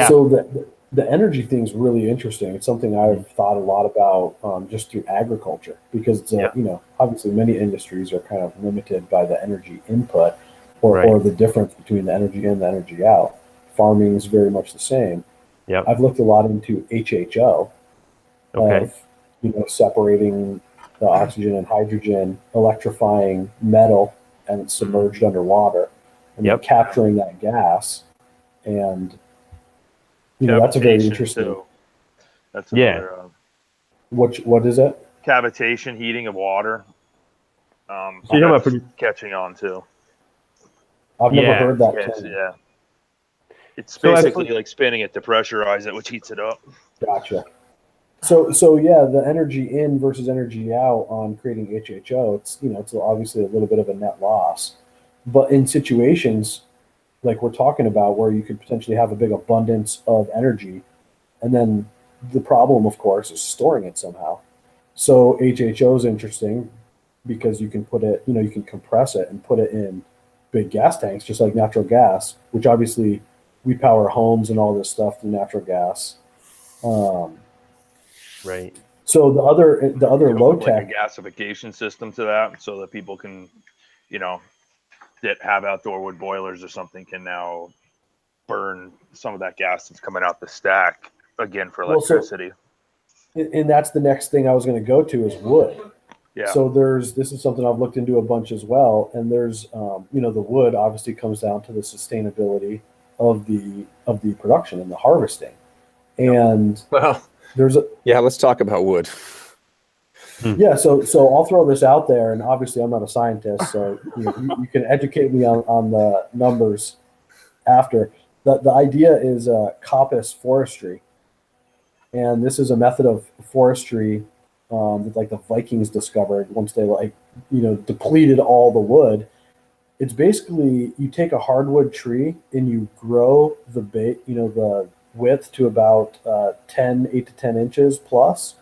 So the energy thing is really interesting. It's something I've thought a lot about just through agriculture, because obviously many industries are kind of limited by the energy input or the difference between the energy in and the energy out. Farming is very much the same. Yeah, I've looked a lot into HHO, of separating the oxygen and hydrogen, electrifying metal, and it's submerged underwater, and then capturing that gas. And that's a very interesting. Too. That's another. What is it? Cavitation, heating of water. So you're talking about catching on too. I've never heard that term. Yeah. It's basically like spinning it to pressurize it, which heats it up. Gotcha. So yeah, the energy in versus energy out on creating HHO, it's obviously a little bit of a net loss, but in situations like we're talking about where you could potentially have a big abundance of energy, and then the problem, of course, is storing it somehow. So HHO is interesting because you can put it, you can compress it and put it in big gas tanks, just like natural gas, which obviously we power homes and all this stuff through natural gas. Right. So the other low tech, like a gasification system to that, so that people can, that have outdoor wood boilers or something, can now burn some of that gas that's coming out the stack again for electricity. And that's the next thing I was going to go to is wood. Yeah. So this is something I've looked into a bunch as well, and there's the wood obviously comes down to the sustainability of the production and the harvesting, and let's talk about wood. Yeah, so I'll throw this out there, and obviously I'm not a scientist, so you can educate me on the numbers after. The idea is coppice forestry, and this is a method of forestry that like the Vikings discovered once they depleted all the wood. It's basically you take a hardwood tree and you grow the width to about 8 to 10 inches plus.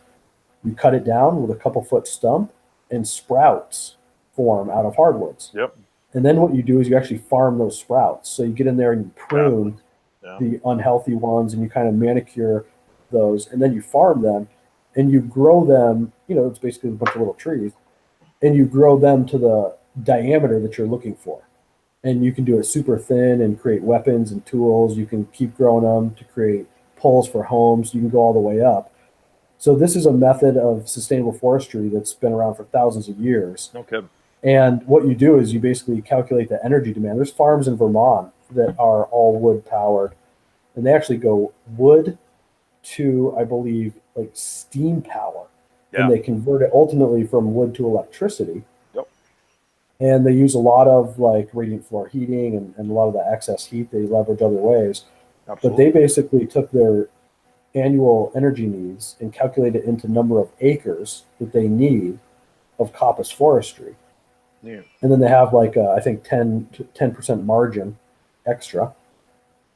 You cut it down with a couple foot stump, and sprouts form out of hardwoods. Yep. And then what you do is you actually farm those sprouts. So you get in there and you prune the unhealthy ones, and you kind of manicure those, and then you farm them, and you grow them. It's basically a bunch of little trees, and you grow them to the diameter that you're looking for. And you can do it super thin and create weapons and tools. You can keep growing them to create poles for homes. You can go all the way up. So this is a method of sustainable forestry that's been around for thousands of years. Okay. And what you do is you basically calculate the energy demand. There's farms in Vermont that are all wood powered, and they actually go wood to, I believe, like steam power. Yeah. And they convert it ultimately from wood to electricity. Yep. And they use a lot of like radiant floor heating and a lot of the excess heat they leverage other ways. Absolutely. But they basically took their annual energy needs and calculate it into number of acres that they need of coppice forestry. Yeah. And then they have like I think 10% margin extra,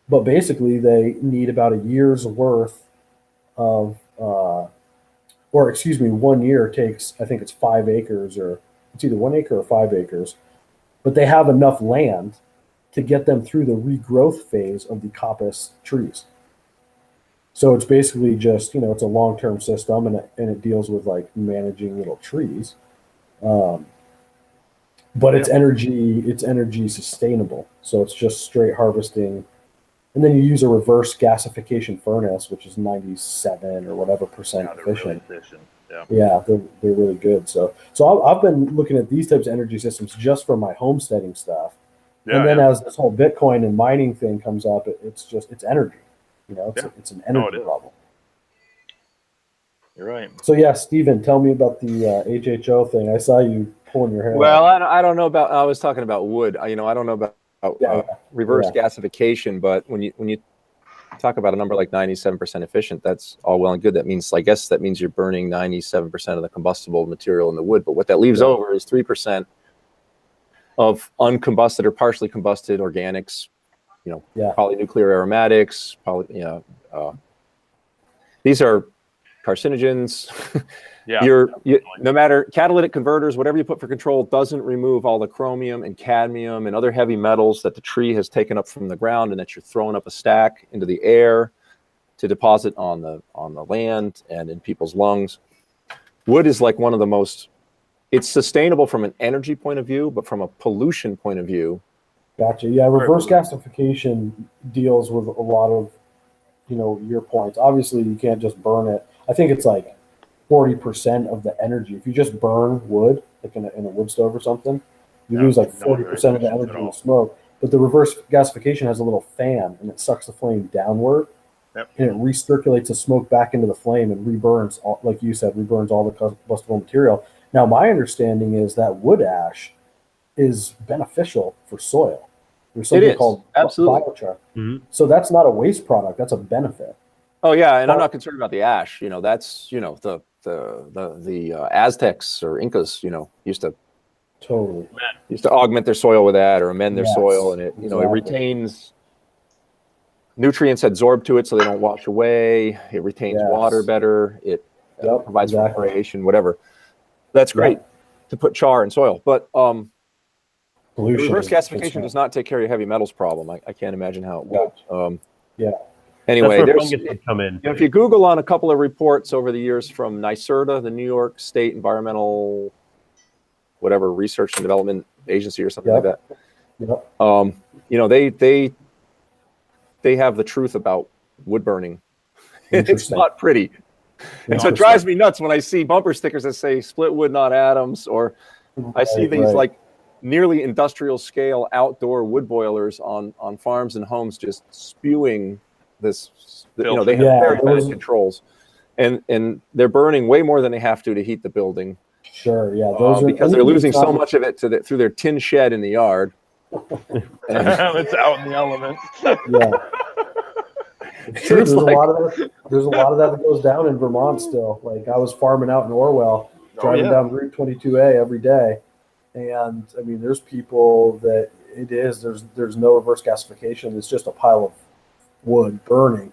but basically they need about a year's worth of 1 year takes, I think it's 5 acres, or it's either 1 acre or 5 acres, but they have enough land to get them through the regrowth phase of the coppice trees. So it's basically just, it's a long-term system, and it deals with like managing little trees. But it's energy sustainable. So it's just straight harvesting. And then you use a reverse gasification furnace, which is 97 or whatever percent efficient. Really efficient. Yeah, they're really good. So I've been looking at these types of energy systems just for my homesteading stuff. Yeah, and then as this whole Bitcoin and mining thing comes up, it's energy. It's an energy problem. You're right. So yeah, Stephen, tell me about the HHO thing. I saw you pulling your hair. Well, I don't know about. I was talking about wood. I don't know about reverse gasification, but when you talk about a number like 97% efficient, that's all well and good. That means, I guess that means you're burning 97% of the combustible material in the wood. But what that leaves over is 3% of uncombusted or partially combusted organics, polynuclear aromatics, these are carcinogens. No matter catalytic converters, whatever you put for control doesn't remove all the chromium and cadmium and other heavy metals that the tree has taken up from the ground and that you're throwing up a stack into the air to deposit on the land and in people's lungs. Wood is like one of the most, it's sustainable from an energy point of view, but from a pollution point of view. Gotcha. Yeah, reverse gasification deals with a lot of, your points. Obviously, you can't just burn it. I think it's like 40% of the energy. If you just burn wood, like in a wood stove or something, you lose like 40% of the energy in the smoke. But the reverse gasification has a little fan, and it sucks the flame downward, and it recirculates the smoke back into the flame and reburns, like you said, reburns all the combustible material. Now, my understanding is that wood ash is beneficial for soil. There's something called biochar. Mm-hmm. So that's not a waste product. That's a benefit. Oh yeah, and I'm not concerned about the ash. That's the Aztecs or Incas, used to augment their soil with that or amend their soil, and it it retains nutrients adsorbed to it, so they don't wash away. It retains water better. It provides for aeration, whatever. That's great to put char in soil, but reverse gasification does not take care of your heavy metals problem. I can't imagine how it would. Anyway, if you Google on a couple of reports over the years from NYSERDA, the New York State Environmental, whatever, Research and Development Agency or something like that, they have the truth about wood burning. It's not pretty. And so it drives me nuts when I see bumper stickers that say split wood, not atoms, or I see these like nearly industrial scale outdoor wood boilers on farms and homes just spewing this, they have very bad controls, and they're burning way more than they have to heat the building. Sure, yeah, because they're losing so much of it through their tin shed in the yard. It's out in the elements. There's a lot of that goes down in Vermont still. Like I was farming out in Orwell, driving down Route 22A every day, and I mean, there's people that there's no reverse gasification. It's just a pile of wood burning,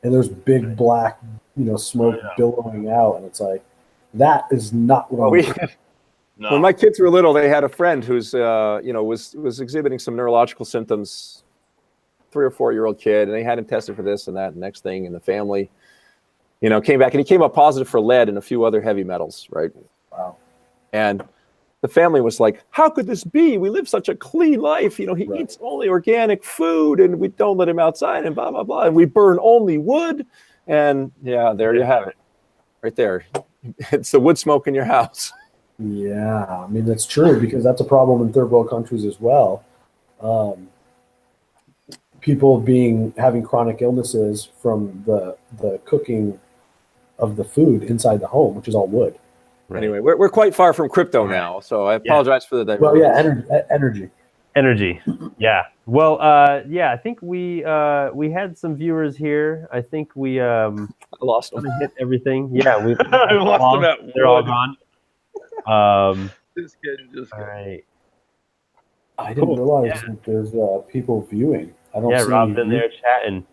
and there's big black smoke billowing out, and it's like that is not what When my kids were little, they had a friend who's was exhibiting some neurological symptoms, 3 or 4 year old kid, and they had him tested for this and that and next thing, and the family came back, and he came up positive for lead and a few other heavy metals, right? Wow. And the family was like, how could this be? We live such a clean life. He eats only organic food, and we don't let him outside, and blah, blah, blah. And we burn only wood. And there you have it. Right there. It's the wood smoke in your house. Yeah, I mean, that's true, because that's a problem in third world countries as well. People having chronic illnesses from the cooking of the food inside the home, which is all wood. Right. Anyway, we're quite far from crypto now, so I apologize for the divergence. Well, energy. Yeah. Well, I think we had some viewers here. I think we lost them. Hit everything. Yeah, we lost them. They're all gone. Just kidding. All right. I didn't realize that there's people viewing. I don't see Rob's in there chatting.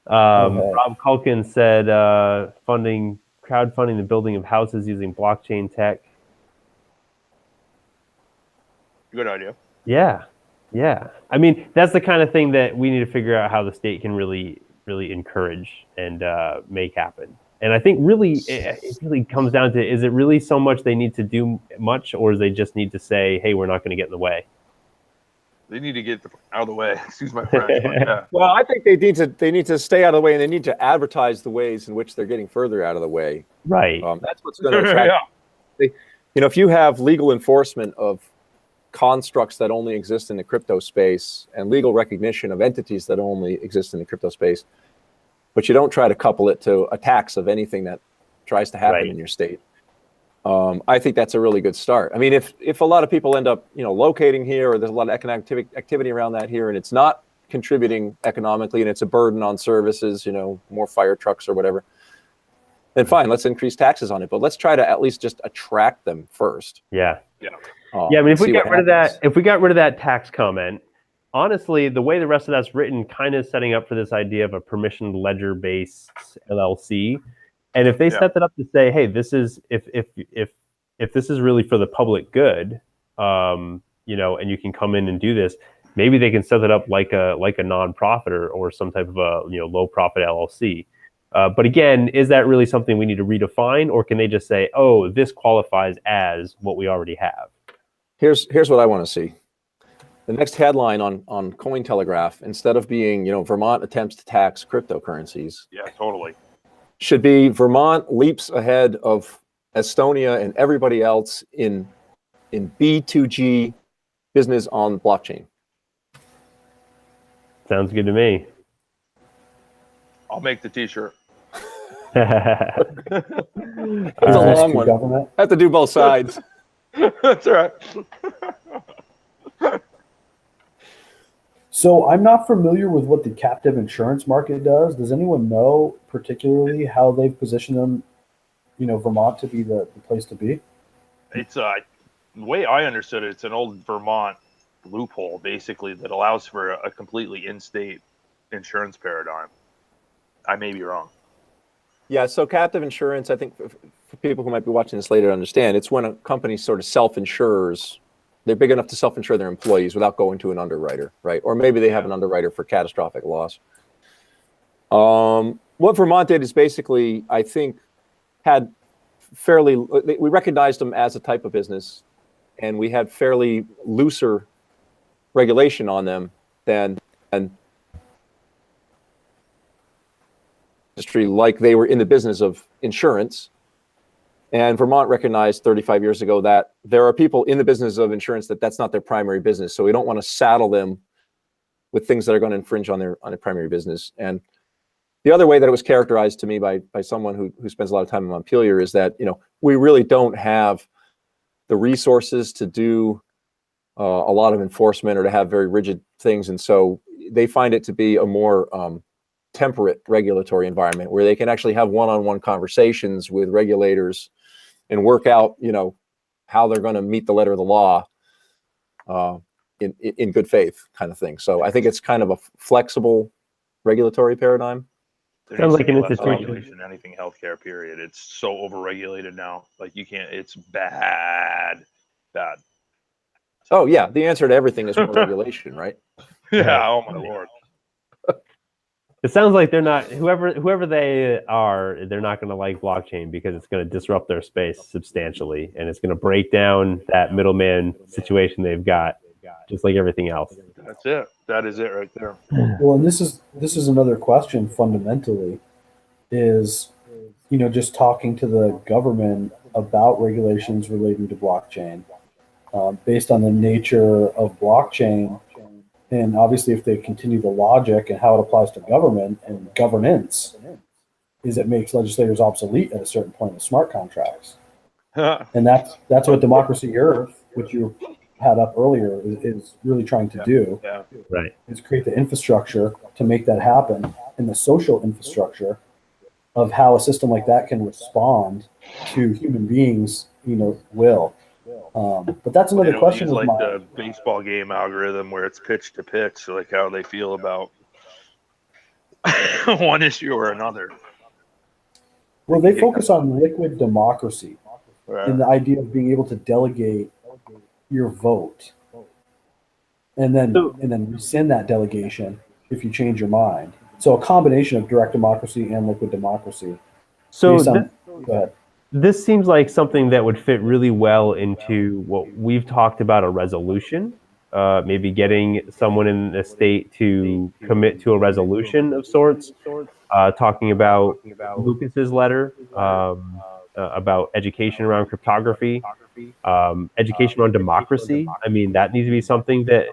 Rob Culkin said crowdfunding the building of houses using blockchain tech. Good idea. Yeah. I mean, that's the kind of thing that we need to figure out how the state can really, really encourage and make happen. And I think it really comes down to, is it really so much they need to do much, or they just need to say, hey, we're not going to get in the way? They need to get out of the way. Excuse my French. Yeah. Well, I think they need to stay out of the way, and they need to advertise the ways in which they're getting further out of the way. Right. That's what's going to attract. If you have legal enforcement of constructs that only exist in the crypto space and legal recognition of entities that only exist in the crypto space, but you don't try to couple it to attacks of anything that tries to happen in your state, I think that's a really good start. I mean, if a lot of people end up, locating here, or there's a lot of economic activity around that here, and it's not contributing economically and it's a burden on services, more fire trucks or whatever, then fine, let's increase taxes on it. But let's try to at least just attract them first. Yeah. Yeah. I mean, if we got rid of that tax comment, honestly, the way the rest of that's written kind of setting up for this idea of a permissioned ledger-based LLC. And if they set that up to say, hey, this is if this is really for the public good, and you can come in and do this, maybe they can set it up like a nonprofit or some type of a low profit LLC. But again, is that really something we need to redefine, or can they just say, oh, this qualifies as what we already have? Here's what I want to see. The next headline on Cointelegraph, instead of being, Vermont attempts to tax cryptocurrencies. Yeah, totally. Should be Vermont leaps ahead of Estonia and everybody else in B2G business on blockchain. Sounds good to me. I'll make the t-shirt. It's a long one. Government. I have to do both sides. That's all right. So I'm not familiar with what the captive insurance market does. Does anyone know particularly how they've positioned them, Vermont to be the place to be? It's the way I understood it, it's an old Vermont loophole basically that allows for a completely in-state insurance paradigm. I may be wrong. Yeah, so captive insurance, I think for people who might be watching this later to understand, it's when a company sort of self-insures. They're big enough to self-insure their employees without going to an underwriter, right? Or maybe they have an underwriter for catastrophic loss. What Vermont did is basically, I think, we recognized them as a type of business, and we had fairly looser regulation on them than an industry, like they were in the business of insurance. And Vermont recognized 35 years ago that there are people in the business of insurance that's not their primary business. So we don't want to saddle them with things that are going to infringe on their primary business. And the other way that it was characterized to me by someone who spends a lot of time in Montpelier is that, we really don't have the resources to do a lot of enforcement or to have very rigid things. And so they find it to be a more temperate regulatory environment where they can actually have one-on-one conversations with regulators and work out, how they're going to meet the letter of the law in good faith kind of thing. So I think it's kind of a flexible regulatory paradigm. There Sounds needs like to be an less institution. regulation, anything healthcare, period. It's so overregulated now. Like you can't, it's bad. Oh yeah, the answer to everything is more regulation, right? Yeah, oh my Lord. It sounds like they're not, whoever they are, they're not going to like blockchain because it's going to disrupt their space substantially, and it's going to break down that middleman situation they've got, just like everything else. That's it. That is it right there. Well, and this is another question fundamentally, is, just talking to the government about regulations relating to blockchain, based on the nature of blockchain. And obviously, if they continue the logic and how it applies to government and governance, is it makes legislators obsolete at a certain point with smart contracts. And that's what Democracy Earth, which you had up earlier, is really trying to do. Yeah. Right. Is create the infrastructure to make that happen, and the social infrastructure of how a system like that can respond to human beings, will. But that's another question. Like the baseball game algorithm where it's pitch to pitch, like how they feel about one issue or another. Well, they focus on liquid democracy, Right. and the idea of being able to delegate your vote, and then rescind that delegation if you change your mind. So a combination of direct democracy and liquid democracy. So go ahead. this seems like something that would fit really well into what we've talked about, a resolution, maybe getting someone in the state to commit to a resolution of sorts, talking about Lucas's letter, about education around cryptography, education around democracy. I mean, that needs to be something that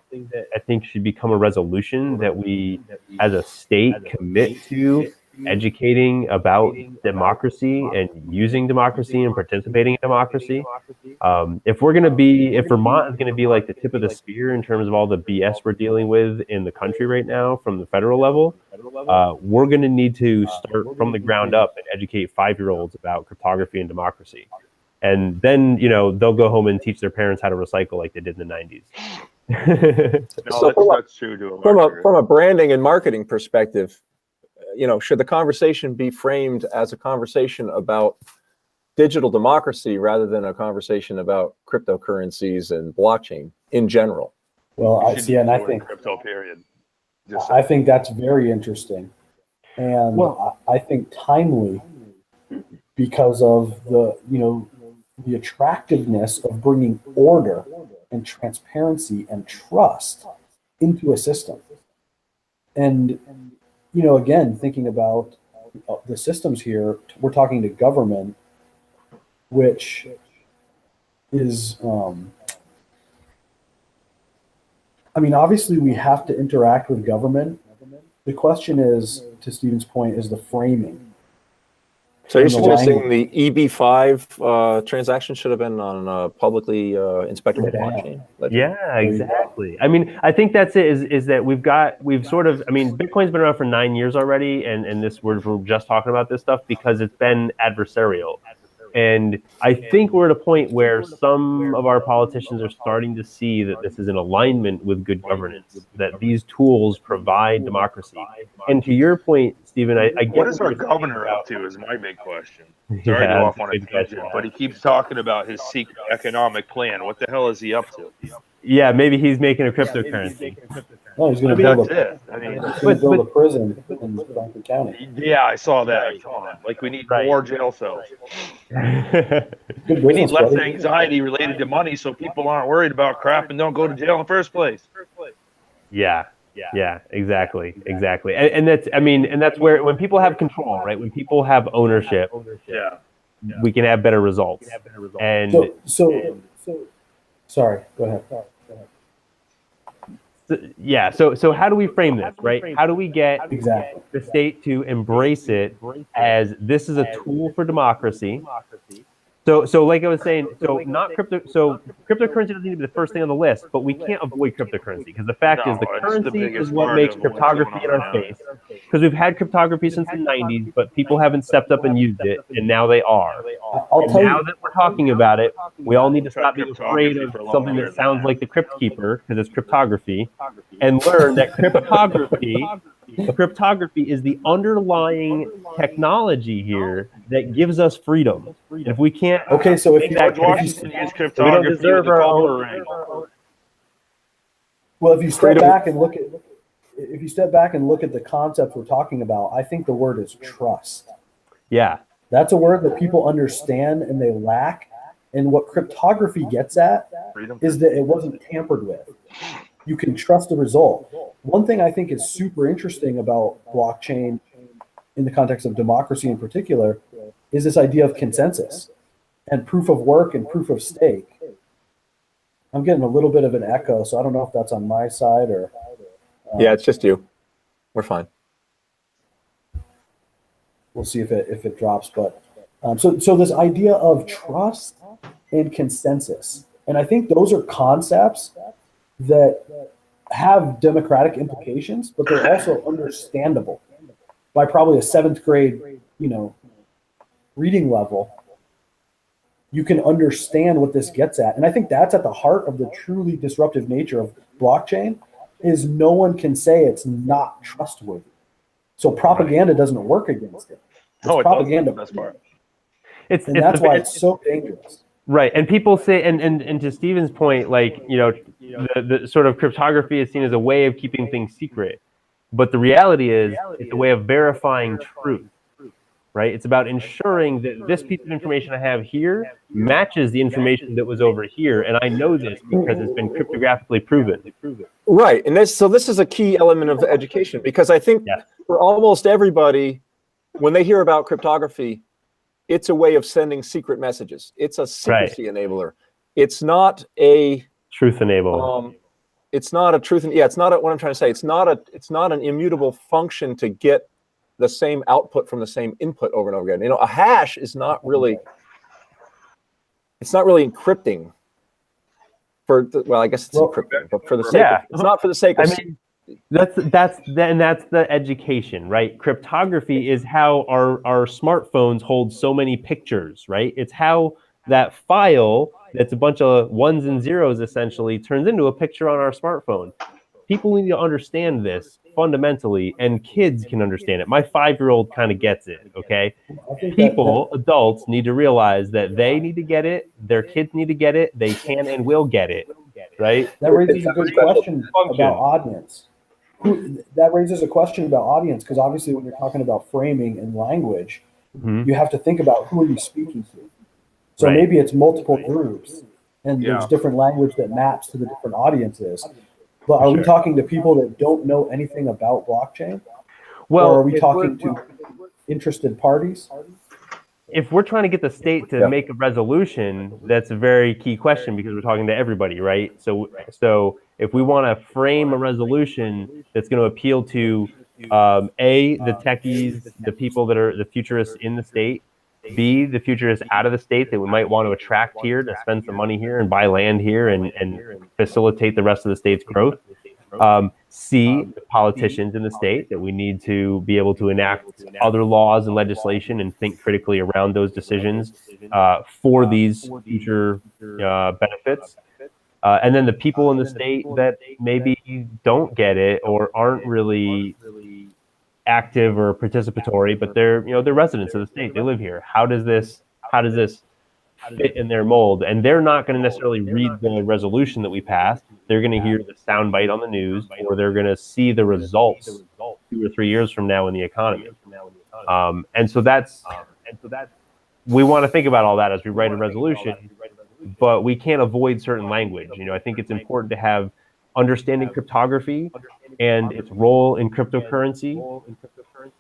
I think should become a resolution that we as a state commit to educating about democracy and using democracy and participating in democracy. If Vermont is going to be like the tip of the spear in terms of all the BS we're dealing with in the country right now from the federal level, we're going to need to start from the ground up and educate 5-year-olds about cryptography and democracy. And then, they'll go home and teach their parents how to recycle like they did in the 90s. That's true to from a branding and marketing perspective, should the conversation be framed as a conversation about digital democracy rather than a conversation about cryptocurrencies and blockchain in general? Well, I think crypto period. I think that's very interesting, and I think timely because of the attractiveness of bringing order and transparency and trust into a system. And, again, thinking about the systems here, we're talking to government, which is, obviously we have to interact with government. The question is, to Stephen's point, is the framing. So you're suggesting the EB5 transaction should have been on a publicly inspectable blockchain? Yeah, exactly. I think that's it. Is that Bitcoin's been around for 9 years already, and we're just talking about this stuff because it's been adversarial. And I think we're at a point where some of our politicians are starting to see that this is in alignment with good governance, that these tools provide democracy. And to your point, Stephen, I get what is our governor up to is my big question. Sorry to go off on a tangent, but he keeps talking about his secret economic plan. What the hell is he up to? Yeah, maybe he's making a cryptocurrency. No, he's going to build a prison in Franklin County. Yeah, I saw that. Like we need more jail cells. We need less anxiety related to money, so people aren't worried about crap and don't go to jail in the first place. Yeah, exactly. And that's where when people have control, right? When people have ownership, we can have better results. And sorry, go ahead. So how do we frame this, right? How do we get the state to embrace it as this is a tool for democracy? So like I was saying, cryptocurrency doesn't need to be the first thing on the list, but we can't avoid cryptocurrency because the fact is the currency is what makes cryptography in our face. Because we've had cryptography since the 90s, but people haven't stepped up and used it, and now they are. Now that we're talking about it, we all need to stop being afraid of something that sounds like the Crypt Keeper, because it's cryptography, and learn that cryptography is the underlying technology here that gives us freedom. And if we can't, so if George Washington used cryptography with the color ring. Well, if you step back and look at the concept we're talking about, I think the word is trust. Yeah, that's a word that people understand and they lack. And what cryptography gets at is that it wasn't tampered with. You can trust the result. One thing I think is super interesting about blockchain in the context of democracy in particular is this idea of consensus and proof of work and proof of stake. I'm getting a little bit of an echo, so I don't know if that's on my side or... yeah, it's just you. We're fine. We'll see if it drops. But so this idea of trust and consensus, and I think those are concepts that have democratic implications, but they're also understandable by probably a 7th grade, reading level. You can understand what this gets at. And I think that's at the heart of the truly disruptive nature of blockchain is no one can say it's not trustworthy. So propaganda doesn't work against it. It's propaganda. That's the best part. And that's why it's so dangerous. Right, and people say, and to Stephen's point, the sort of cryptography is seen as a way of keeping things secret, but the reality is it's a way of verifying truth, right? It's about ensuring that this piece of information I have here matches the information that was over here, and I know this because it's been cryptographically proven. Right, and this is a key element of education, because I think for almost everybody, when they hear about cryptography, it's a way of sending secret messages. It's a secrecy enabler. It's not a truth enabler. It's not a truth. It's not what I'm trying to say. It's not an immutable function to get the same output from the same input over and over again. A hash is not really, it's not really encrypting I guess it's encrypting, but for the sake of, it's not for the sake of. I mean, that's the education, right? Cryptography is how our smartphones hold so many pictures, right? It's how that file that's a bunch of ones and zeros essentially turns into a picture on our smartphone. People need to understand this fundamentally, and kids can understand it. My 5-year-old kind of gets it, okay? Adults need to realize that they need to get it, their kids need to get it, they can and will get it, right? That raises a good question about audience. That raises a question about audience, because obviously when you're talking about framing and language, you have to think about who are you speaking to. So maybe it's multiple groups, and there's different language that maps to the different audiences. But are we talking to people that don't know anything about blockchain? Well, or are we talking to interested parties? If we're trying to get the state to make a resolution, that's a very key question, because we're talking to everybody, right? So if we want to frame a resolution that's going to appeal to the techies, the people that are the futurists in the state, B, the futurists out of the state that we might want to attract here to spend some money here and buy land here and facilitate the rest of the state's growth. C, the politicians in the state that we need to be able to enact other laws and legislation and think critically around those decisions for these future benefits. And then the people in the state that maybe don't get it or aren't really active or participatory, but they're residents of the state. They live here. How does this fit in their mold? And they're not going to necessarily read the resolution that we passed. They're going to hear the soundbite on the news, or they're going to see the results 2 or 3 years from now in the economy. And so that's we want to think about all that as we write a resolution, but we can't avoid certain language. I think it's important to have understanding cryptography and its role in cryptocurrency.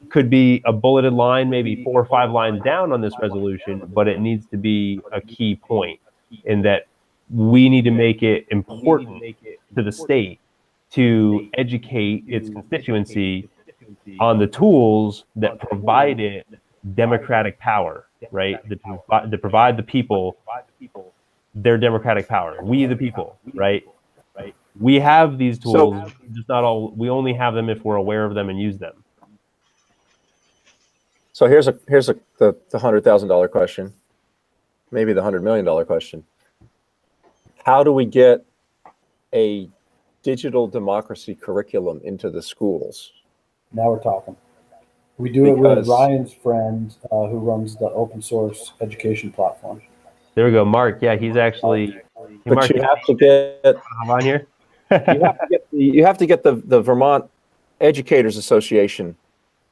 Could be a bulleted line, maybe 4 or 5 lines down on this resolution, but it needs to be a key point in that we need to make it important to the state to educate its constituency on the tools that provide it democratic power, right? To provide the people their democratic power. We the people, right? We have these tools, just not all. We only have them if we're aware of them and use them. So here's the $100,000 question, maybe the $100 million question. How do we get a digital democracy curriculum into the schools? Now we're talking. We do it with Ryan's friend who runs the open source education platform. There we go, Mark. Yeah, he's actually. But Mark, you have to get. I'm on here. you have to get the Vermont Educators Association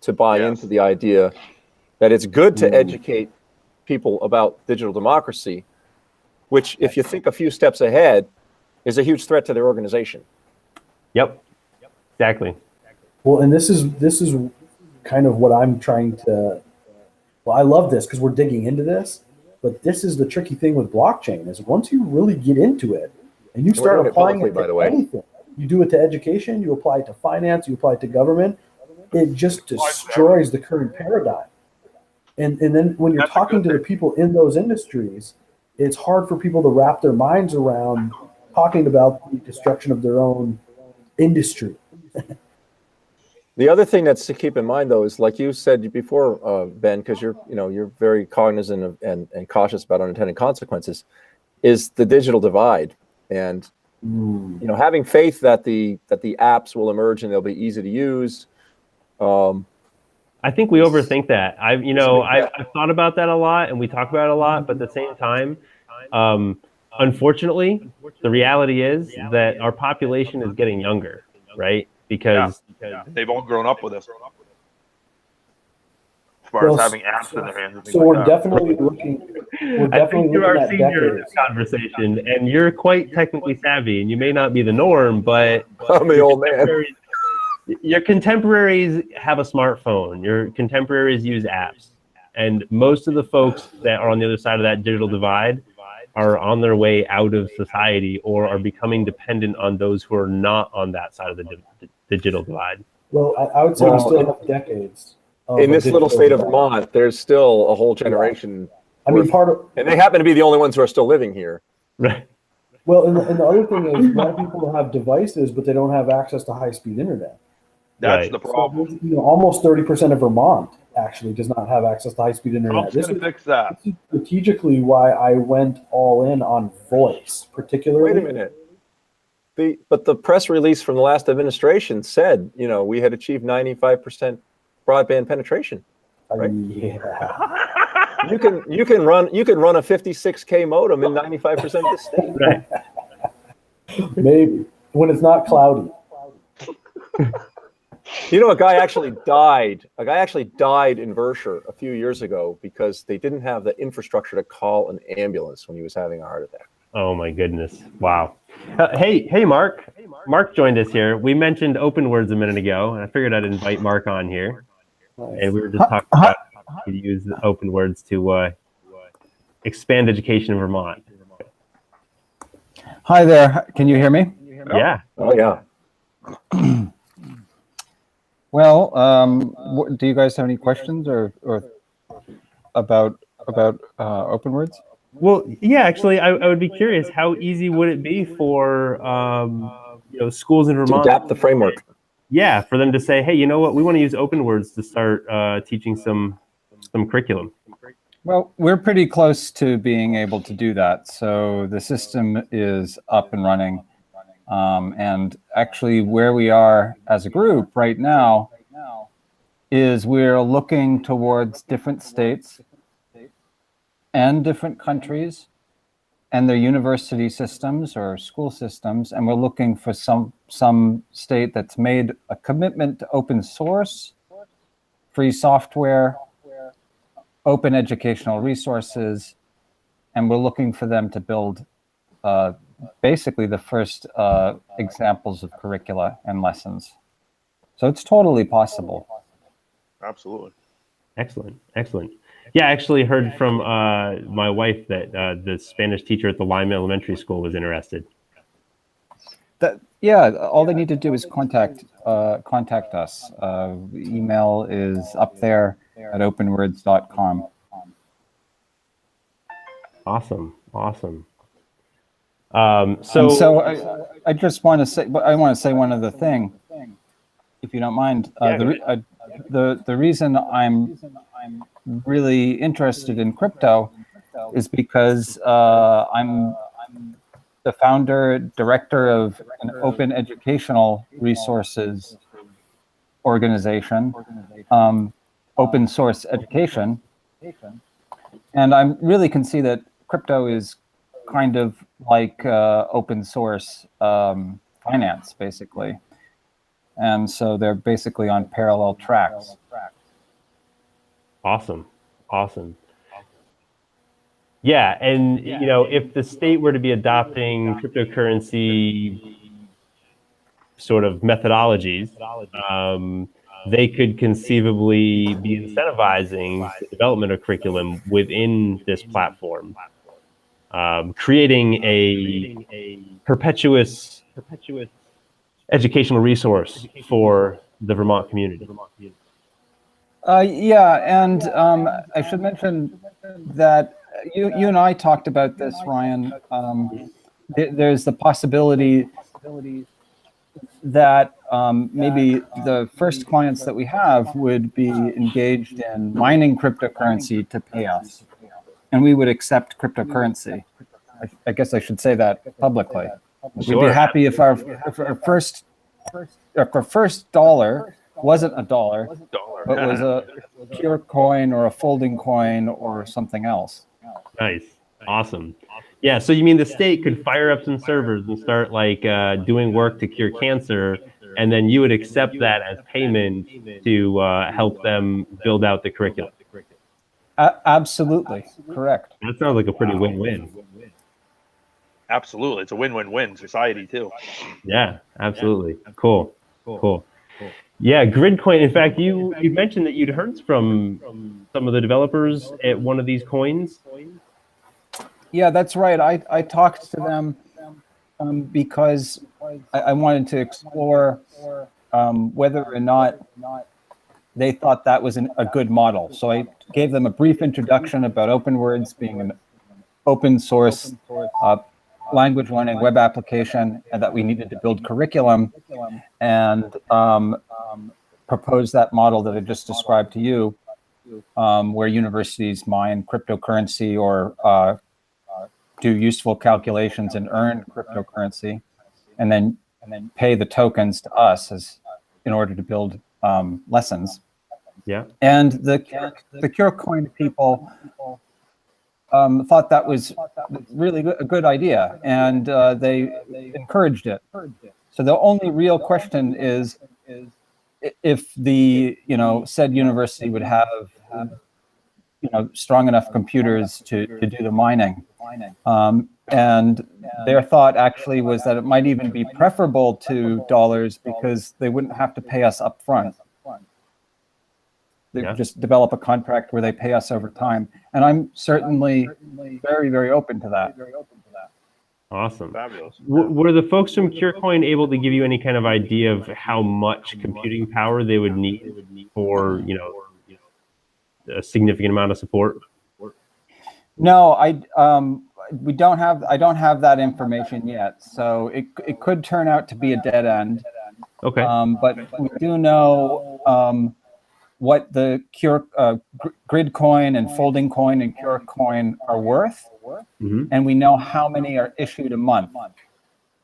to buy into the idea that it's good to educate people about digital democracy, which, if you think a few steps ahead, is a huge threat to their organization. Yep, exactly. Well, and this is kind of what I'm trying to. Well, I love this because we're digging into this, but this is the tricky thing with blockchain: is once you really get into it and you start applying it to anything, you do it to education, you apply it to finance, you apply it to government. It just destroys the current paradigm. And then when you're talking to the people in those industries, it's hard for people to wrap their minds around talking about the destruction of their own industry. The other thing that's to keep in mind, though, is like you said before, Ben, because you're very cognizant of and cautious about unintended consequences, is the digital divide, and having faith that the apps will emerge and they'll be easy to use. I think we overthink that. I've thought about that a lot, and we talk about it a lot. But at the same time, unfortunately, the reality is that our population is getting younger, right? Because they've all grown up with us. As far as having apps in their hands. And things so we're definitely looking. I think you're our senior in this conversation, and you're quite technically savvy, and you may not be the norm, but I'm the old man. Your contemporaries have a smartphone. Your contemporaries use apps. And most of the folks that are on the other side of that digital divide are on their way out of society or are becoming dependent on those who are not on that side of the digital divide. Well, I would say we still have decades in this little state of Vermont, there's still a whole generation. I mean, and they happen to be the only ones who are still living here. Right. Well, and the other thing is, a lot of people have devices, but they don't have access to high-speed internet. That's the problem. So, almost 30% of Vermont actually does not have access to high-speed internet. Trump's going to fix that. This is strategically why I went all in on voice, particularly. Wait a minute. But the press release from the last administration said, we had achieved 95% broadband penetration. Right? Yeah. You can run a 56K modem in 95% of the state. Right. Maybe when it's not cloudy. A guy actually died. A guy actually died in Vershire a few years ago because they didn't have the infrastructure to call an ambulance when he was having a heart attack. Oh my goodness! Wow. Hey, Mark. Mark joined us here. We mentioned open words a minute ago, and I figured I'd invite Mark on here. And we were just talking about how to use the open words to expand education in Vermont. Hi there. Can you hear me? Yeah. Oh yeah. Well, do you guys have any questions or about open words? Well, yeah. Actually, I would be curious. How easy would it be for schools in Vermont to adapt the framework? Yeah, for them to say, hey, you know what? We want to use open words to start teaching some curriculum. Well, we're pretty close to being able to do that. So the system is up and running. And actually where we are as a group right now is we're looking towards different states and different countries and their university systems or school systems. And we're looking for some state that's made a commitment to open source, free software, open educational resources. And we're looking for them to build basically the first examples of curricula and lessons. So it's totally possible. Absolutely. Excellent. Yeah, I actually heard from my wife that the Spanish teacher at the Lime Elementary School was interested. All they need to do is contact us. Email is up there at openwords.com. Awesome. So I just want to say, I want to say one other thing, if you don't mind. The reason I'm really interested in crypto is because I'm the founder, director of an open educational resources organization, Open Source Education, and I really can see that crypto is kind of like open source finance, basically. And so they're basically on parallel tracks. Awesome. Yeah, and if the state were to be adopting cryptocurrency sort of methodologies, they could conceivably be incentivizing the development of curriculum within this platform, creating a perpetuous educational resource for the Vermont community. And I should mention that you and I talked about this, Ryan. There's the possibility that maybe the first clients that we have would be engaged in mining cryptocurrency to pay us, and we would accept cryptocurrency. I guess I should say that publicly. Sure. We'd be happy if our first dollar wasn't a dollar, but was a pure coin or a folding coin or something else. Nice. Awesome. Yeah, so you mean the state could fire up some servers and start doing work to cure cancer, and then you would accept that as payment to help them build out the curriculum? Absolutely. Correct. That sounds like a pretty win-win. Absolutely. It's a win-win-win society too. Yeah, absolutely. Cool. Yeah, Gridcoin. In fact, you mentioned that you'd heard from some of the developers at one of these coins. Yeah, that's right. I talked to them because I wanted to explore whether or not they thought that was a good model. So I gave them a brief introduction about OpenWords being an open source language learning web application, and that we needed to build curriculum, and propose that model that I just described to you, where universities mine cryptocurrency or do useful calculations and earn cryptocurrency, and then pay the tokens to us in order to build lessons. Yeah. And the CureCoin people thought that was really a good idea, and they encouraged it. So the only real question is if the said university would have strong enough computers to do the mining. And their thought actually was that it might even be preferable to dollars because they wouldn't have to pay us up front. They just develop a contract where they pay us over time. And I'm certainly very, very open to that. Awesome. Fabulous. Were the folks from CureCoin able to give you any kind of idea of how much computing power they would need for, a significant amount of support? No, I don't have that information yet. So it could turn out to be a dead end. Okay. But we do know what the grid coin and folding coin and CureCoin are worth, and we know how many are issued a month.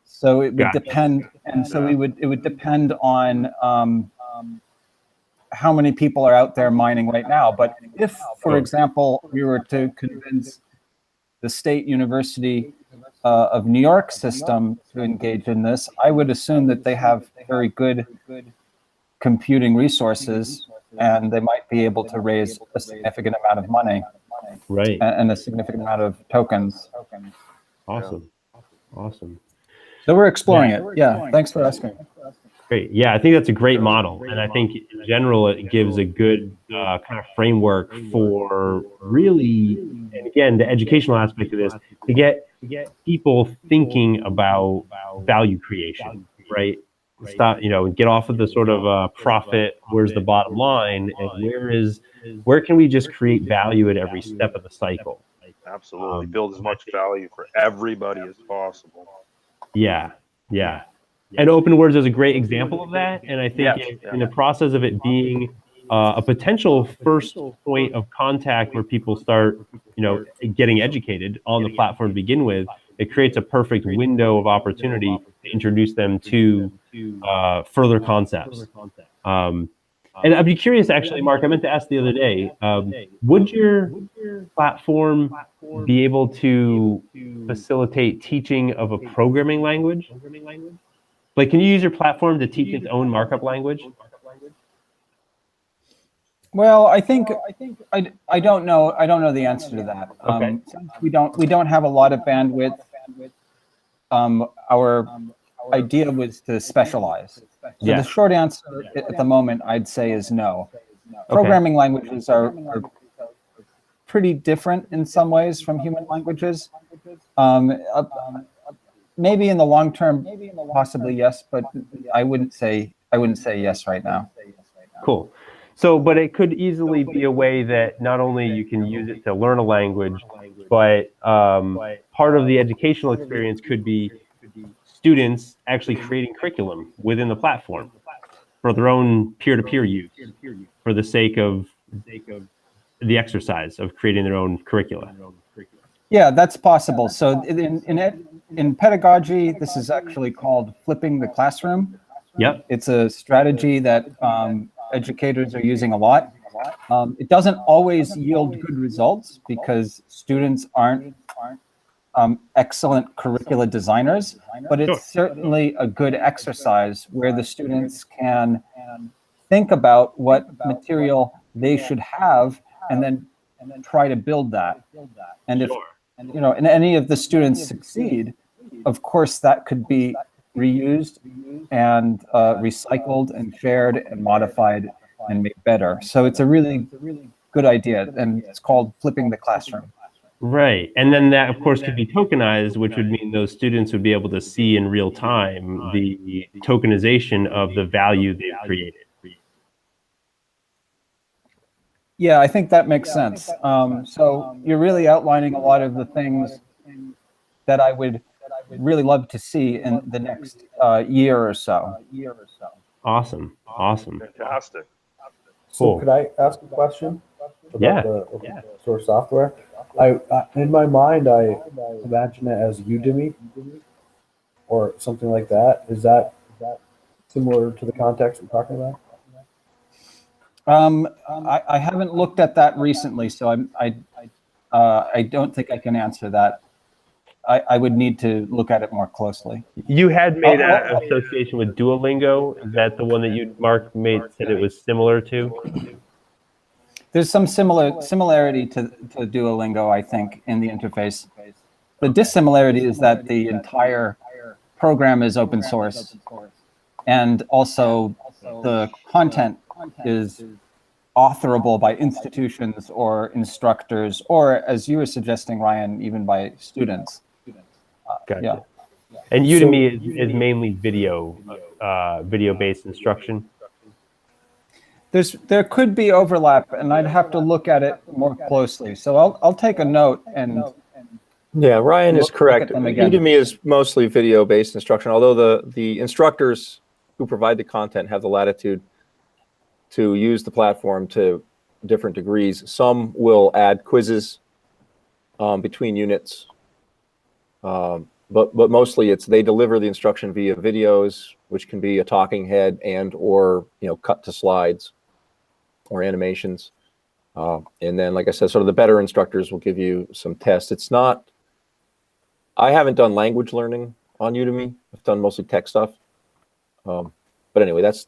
So it would depend, and so it would depend on how many people are out there mining right now. But if, for example, we were to convince the State University of New York system to engage in this, I would assume that they have very good computing resources, and they might be able to raise a significant amount of money, right, and a significant amount of tokens. Awesome. So we're exploring it. Yeah, thanks for asking. Great. Yeah, I think that's a great model, and I think in general it gives a good kind of framework for really, and again, the educational aspect of this, to get people thinking about value creation, right? Stop, get off of the sort of profit. Where's the bottom line, and where can we just create value at every step of the cycle? Absolutely, build as much value for everybody as possible. Yeah. And OpenWords is a great example of that. And I think in the process of it being a potential first point of contact where people start, getting educated on the platform to begin with, it creates a perfect window of opportunity to introduce them to further concepts. And I'd be curious, actually, Mark, I meant to ask the other day, would your platform be able to facilitate teaching of a programming language? Like, can you use your platform to teach its own markup language? Well, I think I don't know. I don't know the answer to that. Okay. We don't have a lot of bandwidth. Our idea was to specialize. So the short answer at the moment, I'd say, is no. Programming languages are pretty different in some ways from human languages. Maybe in the long term, possibly yes, but I wouldn't say yes right now. Cool. So, but it could easily be a way that not only you can use it to learn a language, but part of the educational experience could be students actually creating curriculum within the platform for their own peer-to-peer use, for the sake of the exercise of creating their own curricula. Yeah, that's possible. So in pedagogy, this is actually called flipping the classroom. Yep. It's a strategy that educators are using a lot. It doesn't always yield good results because students aren't excellent curricula designers, but it's certainly a good exercise where the students can think about what material they should have and then try to build that. And if and any of the students succeed, of course that could be reused and recycled and shared and modified and made better. So it's a really good idea, and it's called flipping the classroom. Right. And then that, of course, could be tokenized, which would mean those students would be able to see in real time the tokenization of the value they've created. Yeah, I think that makes sense. So you're really outlining a lot of the things that I would really love to see in the next year or so. Awesome. Fantastic. So Cool. could I ask a question about Yeah. the open source software? I in my mind, I imagine it as Udemy or something like that. Is that similar to the context we're talking about? I haven't looked at that recently, so I don't think I can answer that. I would need to look at it more closely. You had made an association with Duolingo. Is that the one that Mark said it was similar to? There's some similarity to Duolingo, I think, in the interface. The dissimilarity is that the entire program is open source, and also the content is authorable by institutions or instructors, or as you were suggesting, Ryan, even by students. Gotcha. Yeah. And Udemy is mainly video-based instruction. There could be overlap, and I'd have to look at it more closely. So I'll take a note and. Yeah, Ryan is correct. them again. Udemy is mostly video-based instruction, although the instructors who provide the content have the latitude to use the platform to different degrees. Some will add quizzes between units, but mostly they deliver the instruction via videos, which can be a talking head and or cut to slides or animations. And then, like I said, sort of the better instructors will give you some tests. It's not. I haven't done language learning on Udemy. I've done mostly tech stuff. But anyway, that's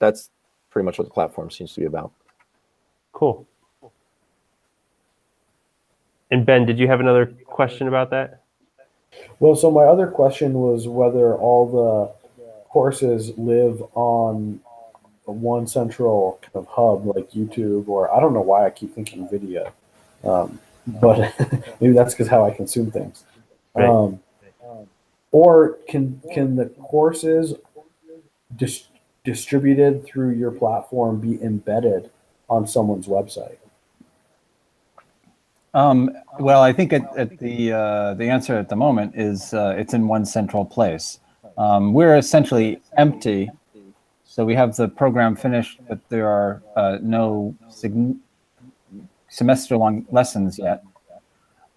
pretty much what the platform seems to be about. Cool. And Ben, did you have another question about that? Well, so my other question was whether all the courses live on one central kind of hub like YouTube, or I don't know why I keep thinking video, but maybe that's because how I consume things. Right. Or can the courses distributed through your platform be embedded on someone's website? Well, I think the answer at the moment is it's in one central place. We're essentially empty, so we have the program finished, but there are no semester-long lessons yet.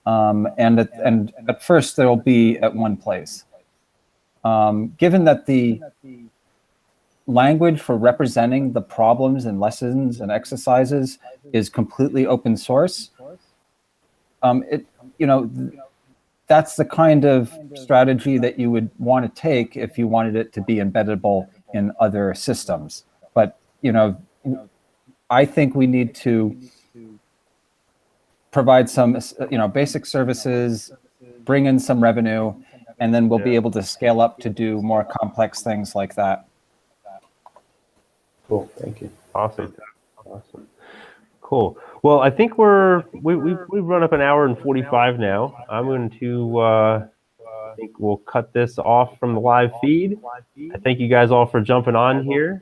And at first they'll be at one place. Given that the language for representing the problems and lessons and exercises is completely open source, that's the kind of strategy that you would want to take if you wanted it to be embeddable in other systems. But I think we need to provide some basic services, bring in some revenue, and then we'll be able to scale up to do more complex things like that. Cool, thank you. Awesome. Cool. Well, I think we've run up an hour and 45 now. I'm going to I think we'll cut this off from the live feed. I thank you guys all for jumping on here.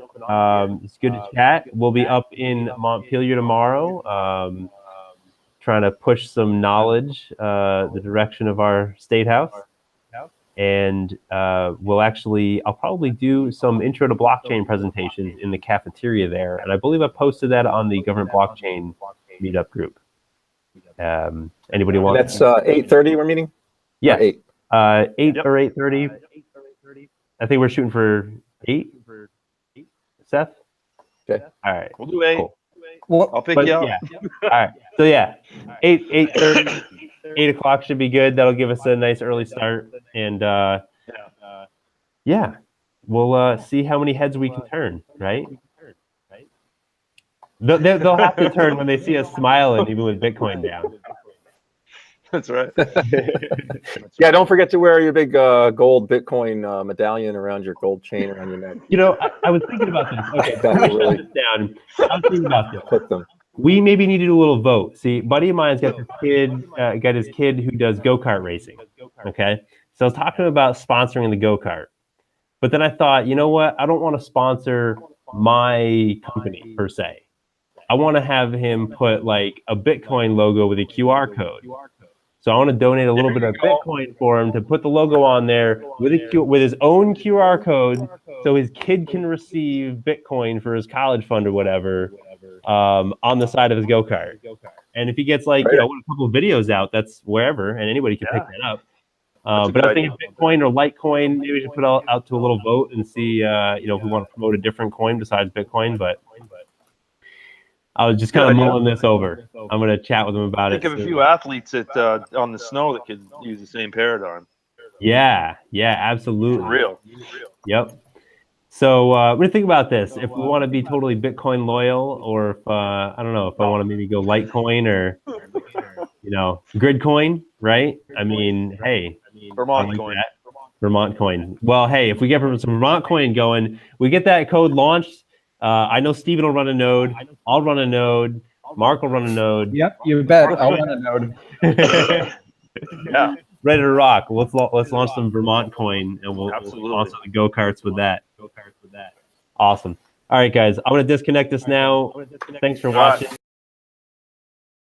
It's good to chat. We'll be up in Montpelier tomorrow, trying to push some knowledge the direction of our state house. And I'll probably do some intro to blockchain presentations in the cafeteria there. And I believe I posted that on the government blockchain meetup group. Anybody want? That's 8:30 we're meeting? Yeah. 8. 8 or 8:30. I think we're shooting for 8. Seth? Okay. All right. We'll do 8. Cool. Well, I'll pick you up. Yeah. All right. So 8:30. 8 o'clock should be good. That'll give us a nice early start. And we'll see how many heads we can turn, right? They'll have to turn when they see us smiling, even with Bitcoin down. That's right. Yeah, don't forget to wear your big gold Bitcoin medallion around your gold chain around your neck. I was thinking about this. Okay, That will really down. I was thinking about this. put them. We maybe need to do a little vote. See, buddy of mine's got his kid who does go-kart racing. Okay, so I was talking about sponsoring the go-kart, but then I thought, you know what? I don't want to sponsor my company per se. I want to have him put like a Bitcoin logo with a QR code. So I want to donate a little bit of Bitcoin for him to put the logo on there with with his own QR code, so his kid can receive Bitcoin for his college fund or whatever on the side of his go-kart. And if he gets like a couple of videos out, that's wherever, and anybody can pick that up. But I'm thinking Bitcoin or Litecoin, maybe we should put out to a little vote and see, if we want to promote a different coin besides Bitcoin. But I was just kind of mulling this over. I'm going to chat with him about it. Think of a few athletes on the snow that could use the same paradigm. Yeah, absolutely. For real. Yep. So what do you think about this? If we want to be totally Bitcoin loyal, or if I don't know, if I want to maybe go Litecoin or Gridcoin, right? I mean, hey, Vermont coin. Vermont coin. Well, hey, if we get some Vermont coin going, we get that code launched. I know Stephen will run a node. I'll run a node. Marc will run a node. Yep, you bet. I'll run a node. Yeah. Ready to rock. Let's launch some Vermont coin, and we'll sponsor the go-karts with that. Awesome. All right, guys. I'm going to disconnect this now. Thanks for watching.